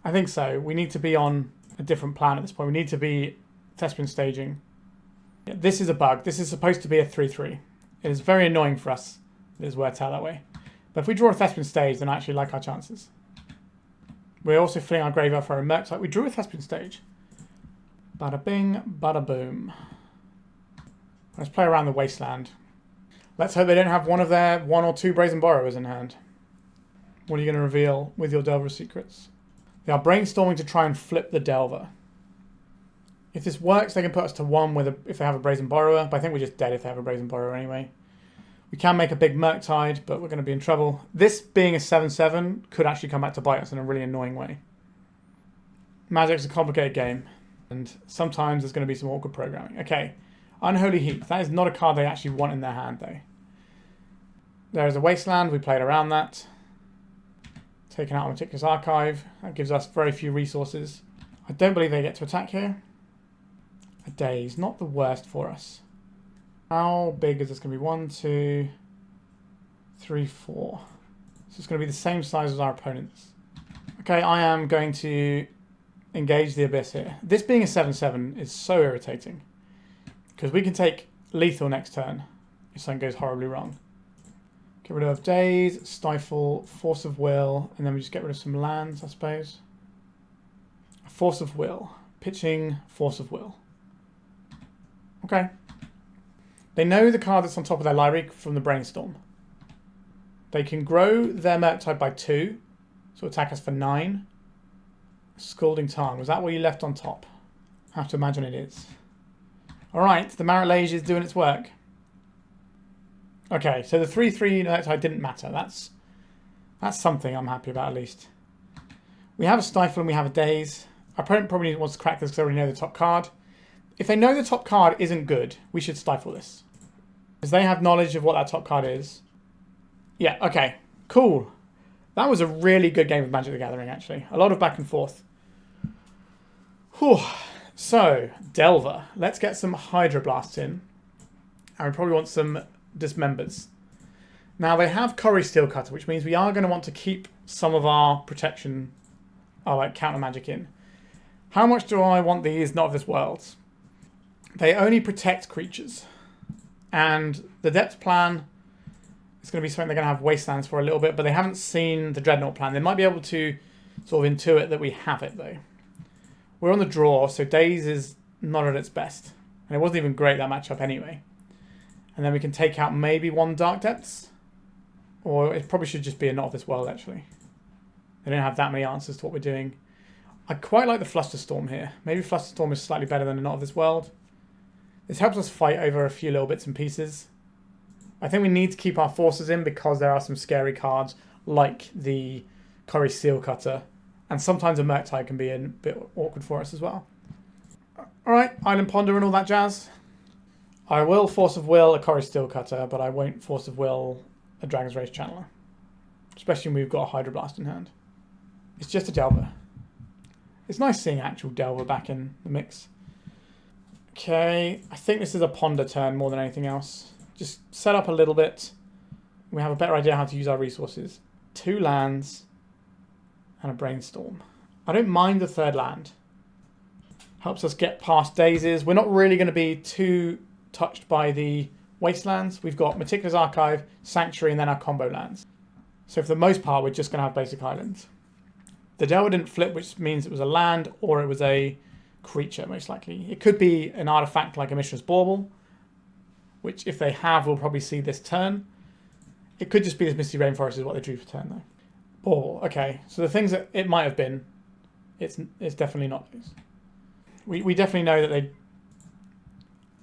I think so. We need to be on a different plan at this point. We need to be Thespian staging. Yeah, this is a bug. This is supposed to be a 3/3. It is very annoying for us. It is worked out that way. But if we draw a Thespian stage, then I actually like our chances. We're also filling our graveyard for a Murktide. We drew a Thespian stage. Bada bing, bada boom. Let's play around the wasteland. Let's hope they don't have one of their 1 or 2 Brazen Borrowers in hand. What are you going to reveal with your Delver of Secrets? They are brainstorming to try and flip the Delver. If this works, they can put us to 1 if they have a Brazen Borrower, but I think we're just dead if they have a Brazen Borrower anyway. We can make a big Murktide, but we're going to be in trouble. This being a 7/7 could actually come back to bite us in a really annoying way. Magic's a complicated game, and sometimes there's going to be some awkward programming. Okay, Unholy Heat. That is not a card they actually want in their hand, though. There is a Wasteland. We played around that. Taking out a Meticulous Archive. That gives us very few resources. I don't believe they get to attack here. A Daze. Not the worst for us. How big is this going to be? 1, 2, 3, 4. So it's going to be the same size as our opponents. Okay, I am going to engage the Abyss here. This being a 7/7 is so irritating. Because we can take lethal next turn if something goes horribly wrong. Get rid of Daze, Stifle, Force of Will, and then we just get rid of some lands, I suppose. Force of Will. Pitching Force of Will. Okay. They know the card that's on top of their library from the Brainstorm. They can grow their Murktide by 2, so attack us for 9. Scalding Tarn. Was that what you left on top? I have to imagine it is. Alright, the Marit Lage is doing its work. Okay, so the 3/3 Murktide didn't matter. That's something I'm happy about at least. We have a Stifle and we have a Daze. Our opponent probably wants to crack this because they already know the top card. If they know the top card isn't good, we should Stifle this. Because they have knowledge of what that top card is. Yeah, okay, cool. That was a really good game of Magic the Gathering, actually. A lot of back and forth. Whew. So, Delver. Let's get some Hydroblasts in. And we probably want some Dismembers. Now, they have Corey Steelcutter, which means we are going to want to keep some of our protection, our counter magic in. How much do I want these Not of This World? They only protect creatures. And the Depth plan is going to be something they're going to have Wastelands for a little bit, but they haven't seen the Dreadnought plan. They might be able to sort of intuit that we have it, though. We're on the draw, so Daze is not at its best. And it wasn't even great, that matchup, anyway. And then we can take out maybe one Dark Depths. Or it probably should just be a Not of This World, actually. They don't have that many answers to what we're doing. I quite like the Flusterstorm here. Maybe Flusterstorm is slightly better than a Not of This World. This helps us fight over a few little bits and pieces. I think we need to keep our forces in because there are some scary cards like the Corey Seal Cutter. And sometimes a Murktide can be a bit awkward for us as well. Alright, Island Ponder and all that jazz. I will Force of Will a Corey Steel Cutter, but I won't Force of Will a Dragon's Rage Channeler. Especially when we've got a Hydroblast in hand. It's just a Delver. It's nice seeing actual Delver back in the mix. Okay, I think this is a Ponder turn more than anything else. Just set up a little bit. We have a better idea how to use our resources. 2 lands and a Brainstorm. I don't mind the 3rd land. Helps us get past Dazes. We're not really going to be too touched by the Wastelands. We've got Meticulous Archive, Sanctuary, and then our combo lands. So for the most part, we're just going to have basic islands. The Delver didn't flip, which means it was a land or it was a creature, most likely. It could be an artifact like a Mishra's Bauble, which if they have, we'll probably see this turn. It could just be this Misty Rainforest is what they drew for turn, though. Bauble, okay. So the things that it might have been, it's definitely not those. We definitely know that they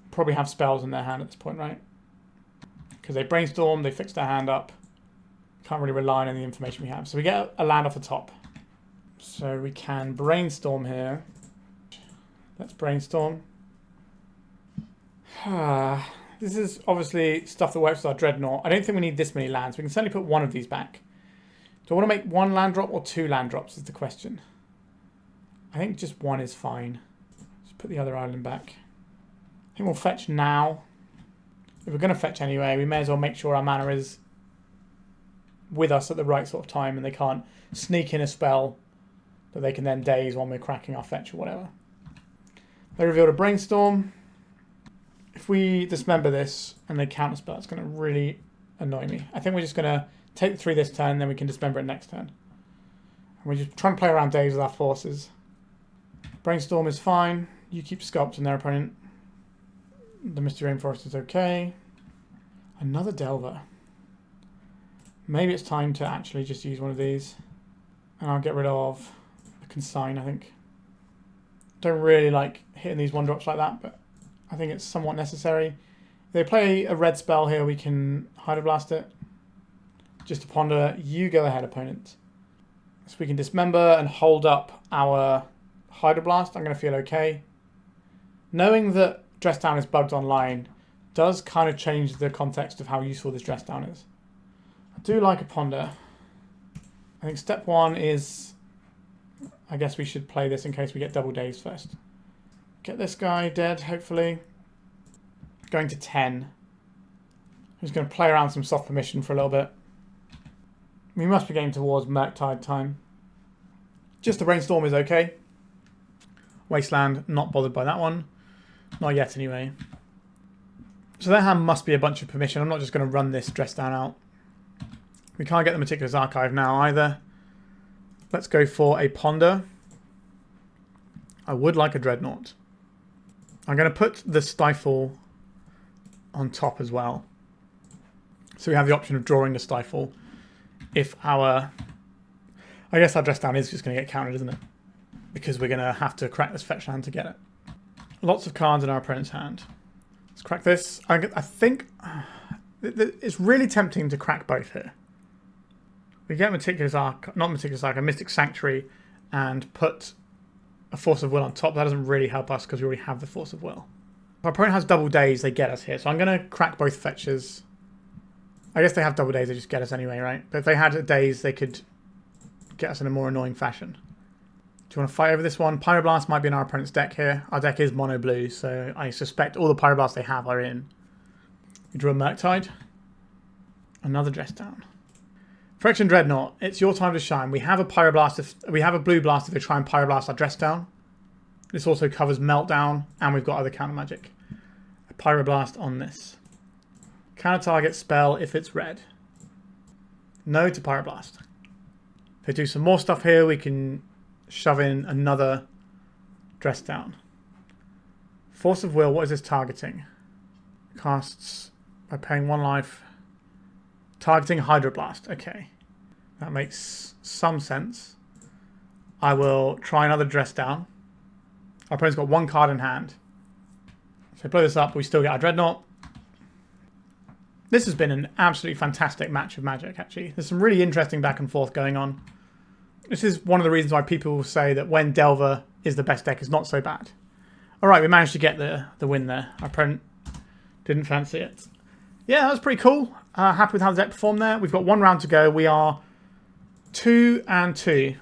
probably have spells in their hand at this point, right? Because they Brainstorm, they fix their hand up. Can't really rely on any information we have. So we get a land off the top. So we can Brainstorm here. Let's Brainstorm. This is obviously stuff that works with our Dreadnought. I don't think we need this many lands. We can certainly put one of these back. Do I want to make 1 land drop or 2 land drops is the question. I think just 1 is fine. Just put the other island back. I think we'll fetch now. If we're going to fetch anyway, we may as well make sure our mana is with us at the right sort of time and they can't sneak in a spell that they can then daze when we're cracking our fetch or whatever. They revealed a Brainstorm. If we dismember this and they counterspell, it's going to really annoy me. I think we're just going to take the 3 this turn, then we can dismember it next turn. And we're just trying to play around Daze with our forces. Brainstorm is fine. You keep sculpting their opponent. The Misty Rainforest is okay. Another Delver. Maybe it's time to actually just use one of these. And I'll get rid of the Consign, I think. Don't really like hitting these 1-drops like that, but I think it's somewhat necessary. If they play a red spell here, we can Hydroblast it. Just to ponder, you go ahead, opponent. So we can Dismember and hold up our Hydroblast. I'm going to feel okay. Knowing that Dress Down is bugged online does kind of change the context of how useful this Dress Down is. I do like a Ponder. I think step 1 is, I guess we should play this in case we get double Daze first. Get this guy dead, hopefully. Going to 10. I'm just going to play around some soft permission for a little bit. We must be getting towards Murktide time. Just the Brainstorm is okay. Wasteland, not bothered by that one. Not yet, anyway. So their hand must be a bunch of permission. I'm not just going to run this Dress Down out. We can't get the Meticulous Archive now either. Let's go for a Ponder. I would like a Dreadnought. I'm going to put the Stifle on top as well. So we have the option of drawing the Stifle if our... I guess our Dress Down is just going to get countered, isn't it? Because we're going to have to crack this fetch land to get it. Lots of cards in our opponent's hand. Let's crack this. I think it's really tempting to crack both here. We get Meticulous Archive, not Meticulous Archive, Mystic Sanctuary, and put a Force of Will on top. That doesn't really help us because we already have the Force of Will. If our opponent has double Daze, they get us here. So I'm going to crack both fetches. I guess they have double Daze, they just get us anyway, right? But if they had a Daze, they could get us in a more annoying fashion. Do you want to fight over this one? Pyroblast might be in our opponent's deck here. Our deck is mono blue, so I suspect all the Pyroblasts they have are in. We draw a Murktide. Another Dress Down. Phyrexian Dreadnought, it's your time to shine. We have a Pyroblast. We have a blue blast if they try and Pyroblast our Dress Down. This also covers Meltdown, and we've got other counter magic. A Pyroblast on this. Counter target spell if it's red. No to Pyroblast. If they do some more stuff here, we can shove in another Dress Down. Force of Will, what is this targeting? Casts By paying 1 life. Targeting Hydroblast. Okay. That makes some sense. I will try another Dress Down. Our opponent's got 1 card in hand. So blow this up, we still get our Dreadnought. This has been an absolutely fantastic match of Magic, actually. There's some really interesting back and forth going on. This is one of the reasons why people say that when Delver is the best deck, it's not so bad. Alright, we managed to get the win there. Our opponent didn't fancy it. Yeah, that was pretty cool. Happy with how the deck performed there. We've got 1 round to go. We are 2-2.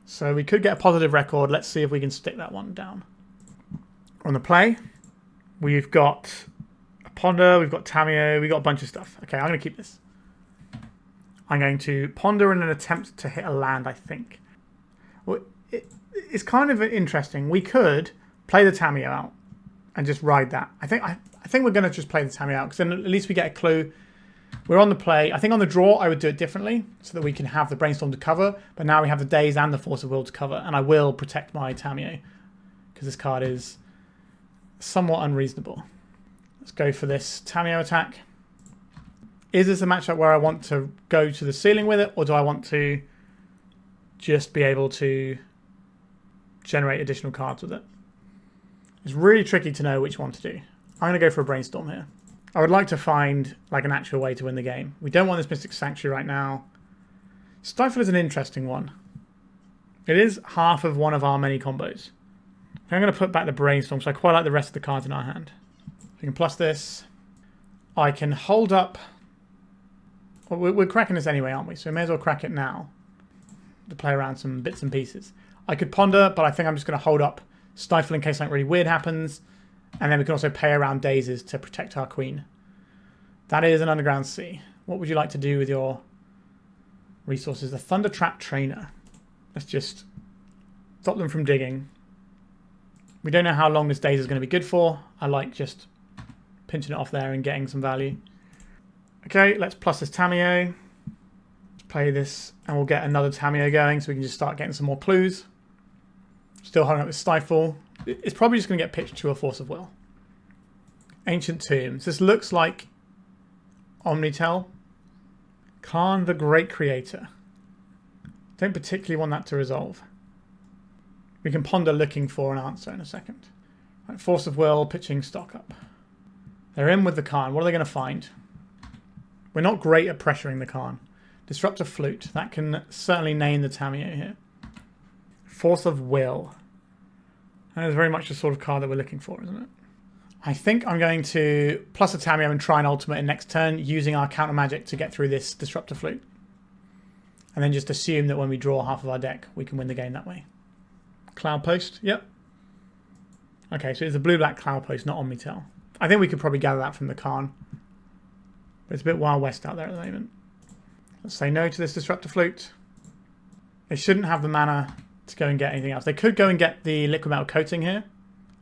So we could get a positive record. Let's see if we can stick that one down. On the play, we've got a Ponder, we've got Tamiyo, we've got a bunch of stuff. Okay, I'm going to keep this. I'm going to Ponder in an attempt to hit a land, I think. Well, it's kind of interesting. We could play the Tamiyo out and just ride that. I think we're going to just play the Tamiyo out because then at least we get a clue. We're on the play. I think on the draw I would do it differently so that we can have the Brainstorm to cover. But now we have the Daze and the Force of Will to cover. And I will protect my Tamiyo because this card is somewhat unreasonable. Let's go for this Tamiyo attack. Is this a matchup where I want to go to the ceiling with it, or do I want to just be able to generate additional cards with it? It's really tricky to know which one to do. I'm going to go for a Brainstorm here. I would like to find like an actual way to win the game. We don't want this Mystic Sanctuary right now. Stifle is an interesting one. It is half of one of our many combos. I'm going to put back the Brainstorm, so I quite like the rest of the cards in our hand. We can plus this. I can hold up. Well, we're cracking this anyway, aren't we? So we may as well crack it now to play around some bits and pieces. I could Ponder, but I think I'm just going to hold up Stifle in case something really weird happens. And then we can also pay around Dazes to protect our queen. That is an Underground Sea. What would you like to do with your resources? The Thunder Trap Trainer. Let's just stop them from digging. We don't know how long this Daze is going to be good for. I like just pinching it off there and getting some value. Okay, let's plus this Tamiyo. Let's play this and we'll get another Tamiyo going so we can just start getting some more clues. Still holding up this Stifle. It's probably just going to get pitched to a Force of Will. Ancient Tombs. This looks like Omnitel. Khan the Great Creator. Don't particularly want that to resolve. We can Ponder looking for an answer in a second. Right, Force of Will, pitching stock up. They're in with the Khan. What are they going to find? We're not great at pressuring the Khan. Disruptor Flute. That can certainly name the Tamiyo here. Force of Will. That is very much the sort of card that we're looking for, isn't it? I think I'm going to plus a Tamiyo and try an ultimate in next turn using our counter magic to get through this Disruptor Flute. And then just assume that when we draw half of our deck, we can win the game that way. Cloud Post, yep. Okay, so it's a blue-black Cloud Post, not Omnitel. I think we could probably gather that from the Khan. But it's a bit Wild West out there at the moment. Let's say no to this Disruptor Flute. They shouldn't have the mana to go and get anything else. They could go and get the Liquid Metal Coating here,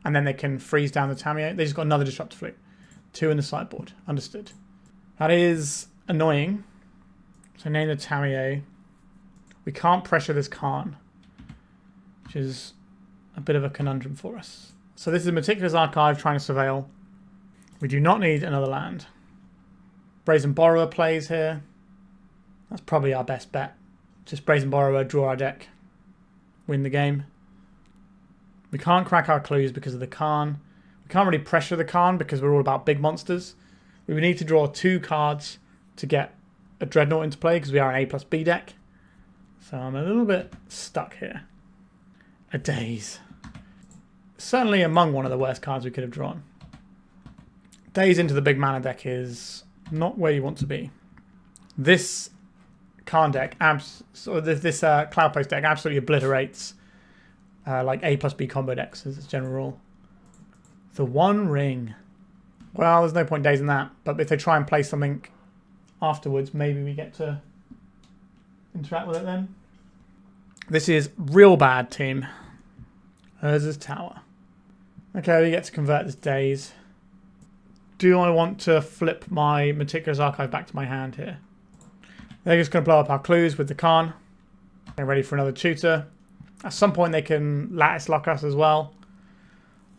and then they can freeze down the Tamiyo. They just got another Disruptor Flute. 2 in the sideboard. Understood. That is annoying. So name the Tamiyo. We can't pressure this Khan, which is a bit of a conundrum for us. So this is a Meticulous Archive trying to surveil. We do not need another land. Brazen Borrower plays here. That's probably our best bet. Just Brazen Borrower, draw our deck, win the game. We can't crack our clues because of the Khan. We can't really pressure the Khan because we're all about big monsters. We would need to draw 2 cards to get a Dreadnought into play because we are an A+B deck. So I'm a little bit stuck here. A Daze. Certainly among one of the worst cards we could have drawn. Daze into the big mana deck is not where you want to be. This Khan deck, this Cloud Post deck absolutely obliterates like A+B combo decks as a general rule. The One Ring. Well, there's no point dazing that, but if they try and play something afterwards, maybe we get to interact with it then. This is real bad, team. Urza's Tower. Okay, we get to convert this Daze. Do I want to flip my Meticulous Archive back to my hand here? They're just going to blow up our clues with the Khan. They're ready for another tutor. At some point they can Lattice Lock us as well.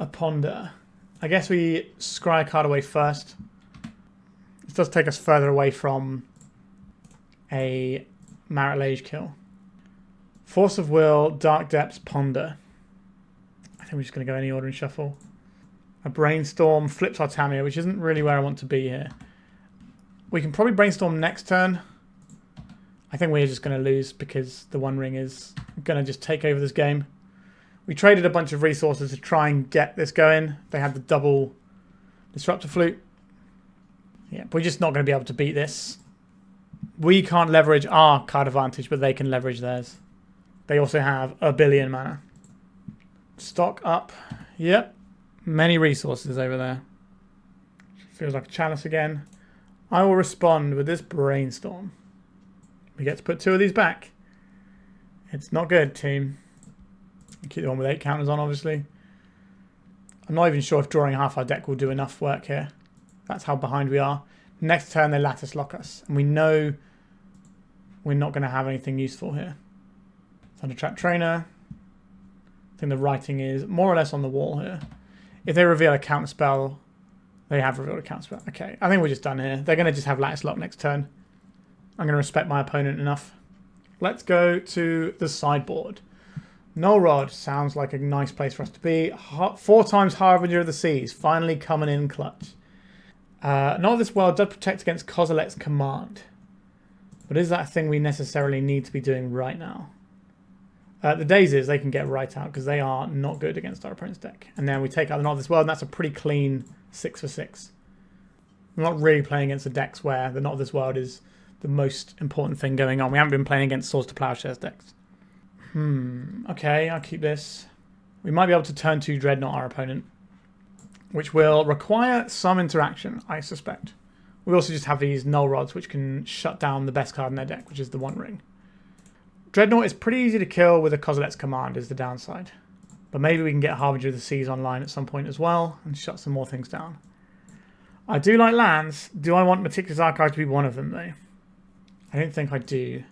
A Ponder. I guess we scry a card away first. This does take us further away from a Marit Lage kill. Force of Will, Dark Depths, Ponder. I think we're just going to go any order and shuffle. A Brainstorm flips our Tamiyo, which isn't really where I want to be here. We can probably Brainstorm next turn. I think we're just going to lose because the One Ring is going to just take over this game. We traded a bunch of resources to try and get this going. They had the double Disruptor Flute. Yeah, but we're just not going to be able to beat this. We can't leverage our card advantage, but they can leverage theirs. They also have a billion mana. Stock up. Yep. Many resources over there. Feels like a chalice again. I will respond with this Brainstorm. We get to put 2 of these back. It's not good, team. Keep the one with 8 counters on, obviously. I'm not even sure if drawing half our deck will do enough work here. That's how behind we are. Next turn, they Lattice Lock us. And we know we're not going to have anything useful here. Thundertrap Trainer. I think the writing is more or less on the wall here. If they reveal a counterspell, they have revealed a counterspell. Okay, I think we're just done here. They're going to just have Lattice Lock next turn. I'm going to respect my opponent enough. Let's go to the sideboard. Null Rod sounds like a nice place for us to be. 4 times Harbinger of the Seas, finally coming in clutch. Not of this world does protect against Kozilek's Command. But is that a thing we necessarily need to be doing right now? The Dazes, they can get right out because they are not good against our opponent's deck. And then we take out the Not of this world, and that's a pretty clean 6 for 6. We're not really playing against the decks where the Not of this world is the most important thing going on. We haven't been playing against Swords to Plowshares decks. Okay, I'll keep this. We might be able to turn 2 Dreadnought our opponent, which will require some interaction, I suspect. We also just have these Null Rods, which can shut down the best card in their deck, which is the One Ring. Dreadnought is pretty easy to kill with a Kozilek's Command is the downside. But maybe we can get Harbinger of the Seas online at some point as well and shut some more things down. I do like lands. Do I want Meticulous Archive to be one of them, though? I don't think I do.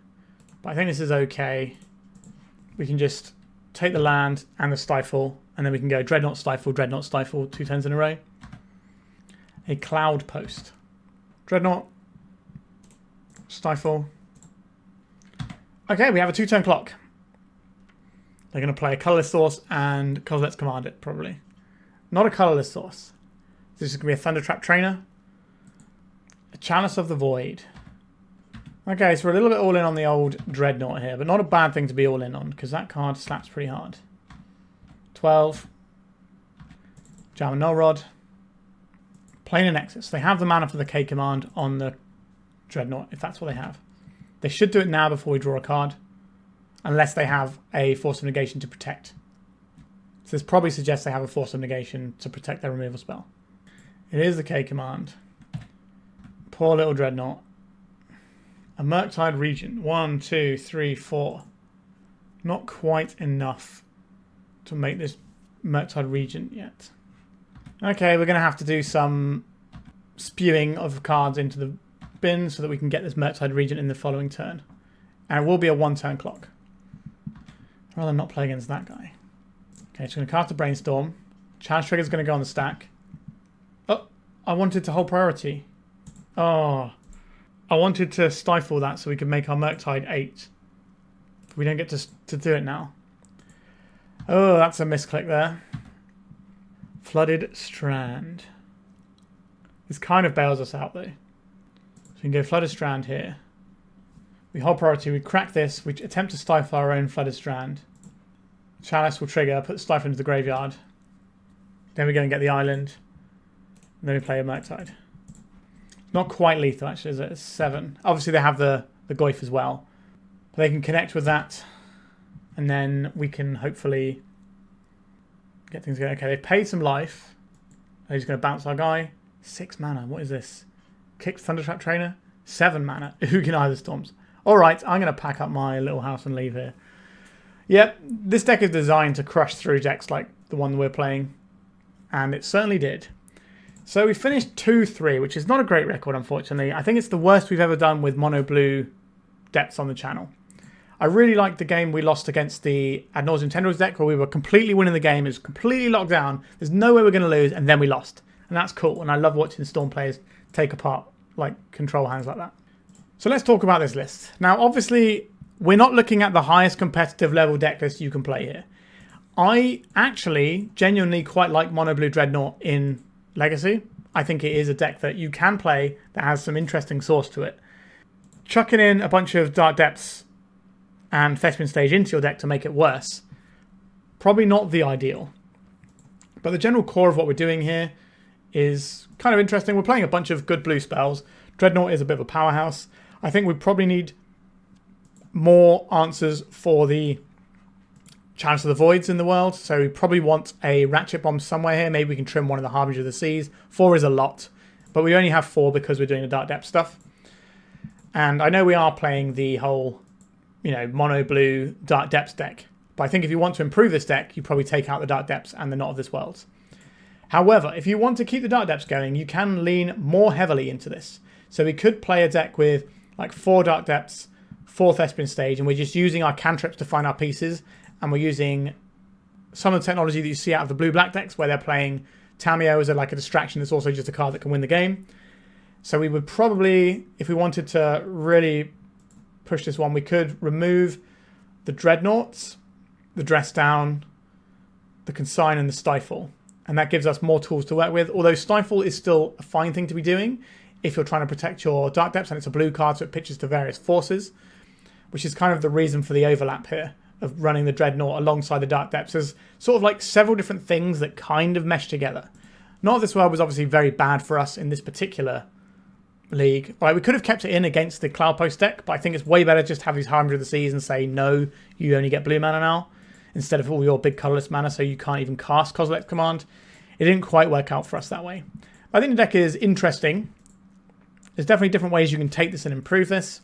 But I think this is okay. We can just take the land and the Stifle, and then we can go Dreadnought, Stifle 2 turns in a row. A Cloud Post. Dreadnought, Stifle. Okay, we have a 2-turn clock. They're going to play a Colourless Source and Kozilek's Command it, probably. Not a Colourless Source. This is going to be a Thundertrap Trainer. A Chalice of the Void. Okay, so we're a little bit all in on the old Dreadnought here, but not a bad thing to be all in on, because that card slaps pretty hard. 12. Jam and Null Rod. Plane and Nexus. They have the mana for the K command on the Dreadnought, if that's what they have. They should do it now before we draw a card, unless they have a Force of Negation to protect. So this probably suggests they have a Force of Negation to protect their removal spell. It is the K command. Poor little Dreadnought. A Murktide Regent. 1, 2, 3, 4. Not quite enough to make this Murktide Regent yet. Okay, we're going to have to do some spewing of cards into the bin so that we can get this Murktide Regent in the following turn. And it will be a 1-turn clock. I'd rather not play against that guy. Okay, so I'm going to cast a Brainstorm. Challenge Trigger is going to go on the stack. Oh, I wanted to hold priority. Oh, I wanted to stifle that so we could make our Murktide 8. But we don't get to do it now. Oh, that's a misclick there. Flooded Strand. This kind of bails us out though. So we can go Flooded Strand here. We hold priority, we crack this, we attempt to stifle our own Flooded Strand. Chalice will trigger, put the Stifle into the graveyard. Then we go and get the island. And then we play a Murktide. Not quite lethal actually, is it? It's 7. Obviously they have the Goyf as well. But they can connect with that. And then we can hopefully get things going. Okay, they've paid some life. He's going to bounce our guy. 6 mana. What is this? Kicked Thundertrap Trainer. 7 mana. Ugin Either Storms. Alright, I'm going to pack up my little house and leave here. Yep, this deck is designed to crush through decks like the one we're playing. And it certainly did. So we finished 2-3, which is not a great record, unfortunately. I think it's the worst we've ever done with Monoblue Depths on the channel. I really liked the game we lost against the Ad Nauseam Tendrils deck, where we were completely winning the game. It was completely locked down. There's no way we're going to lose, and then we lost. And that's cool. And I love watching Storm players take apart like control hands like that. So let's talk about this list. Now, obviously, we're not looking at the highest competitive level deck list you can play here. I actually genuinely quite like Monoblue Dreadnought in Legacy. I think it is a deck that you can play that has some interesting source to it. Chucking in a bunch of Dark Depths and Thespian Stage into your deck to make it worse, probably not the ideal. But the general core of what we're doing here is kind of interesting. We're playing a bunch of good blue spells. Dreadnought is a bit of a powerhouse. I think we probably need more answers for the Chalice of the Voids in the world. So we probably want a Ratchet Bomb somewhere here. Maybe we can trim one of the Harbinger of the Seas. 4 is a lot, but we only have 4 because we're doing the Dark Depth stuff. And I know we are playing the whole, mono blue Dark Depths deck. But I think if you want to improve this deck, you probably take out the Dark Depths and the Not of This World. However, if you want to keep the Dark Depths going, you can lean more heavily into this. So we could play a deck with like 4 Dark Depths, 4 Thespian Stage, and we're just using our cantrips to find our pieces. And we're using some of the technology that you see out of the blue-black decks where they're playing Tamiyo as like a distraction. It's also just a card that can win the game. So we would probably, if we wanted to really push this one, we could remove the Dreadnoughts, the Dress Down, the Consign, and the Stifle. And that gives us more tools to work with. Although Stifle is still a fine thing to be doing if you're trying to protect your Dark Depths, and it's a blue card, so it pitches to various forces, which is kind of the reason for the overlap here of running the Dreadnought alongside the Dark Depths. There's sort of like several different things that kind of mesh together. Not of This World was obviously very bad for us in this particular league. Right, we could have kept it in against the Cloudpost deck, but I think it's way better just to have these Harbinger of the Seas and say, no, you only get blue mana now, instead of all your big colourless mana, so you can't even cast Kozilek's Command. It didn't quite work out for us that way. I think the deck is interesting. There's definitely different ways you can take this and improve this.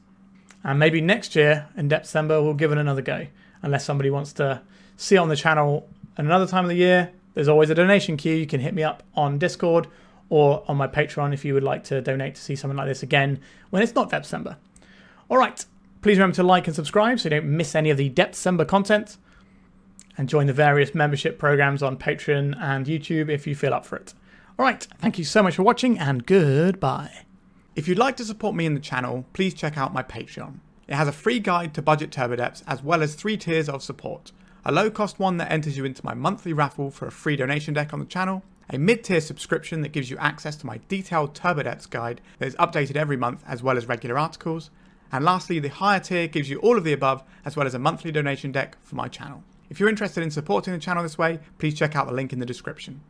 And maybe next year in December, we'll give it another go. Unless somebody wants to see it on the channel another time of the year, there's always a donation queue. You can hit me up on Discord or on my Patreon if you would like to donate to see something like this again when it's not December. All right, please remember to like and subscribe so you don't miss any of the December content, and join the various membership programs on Patreon and YouTube if you feel up for it. All right, thank you so much for watching, and goodbye. If you'd like to support me in the channel, please check out my Patreon. It has a free guide to budget Turbo Depths as well as 3 tiers of support. A low cost one that enters you into my monthly raffle for a free donation deck on the channel, a mid-tier subscription that gives you access to my detailed Turbo Depths guide that is updated every month as well as regular articles, and lastly the higher tier gives you all of the above as well as a monthly donation deck for my channel. If you're interested in supporting the channel this way, please check out the link in the description.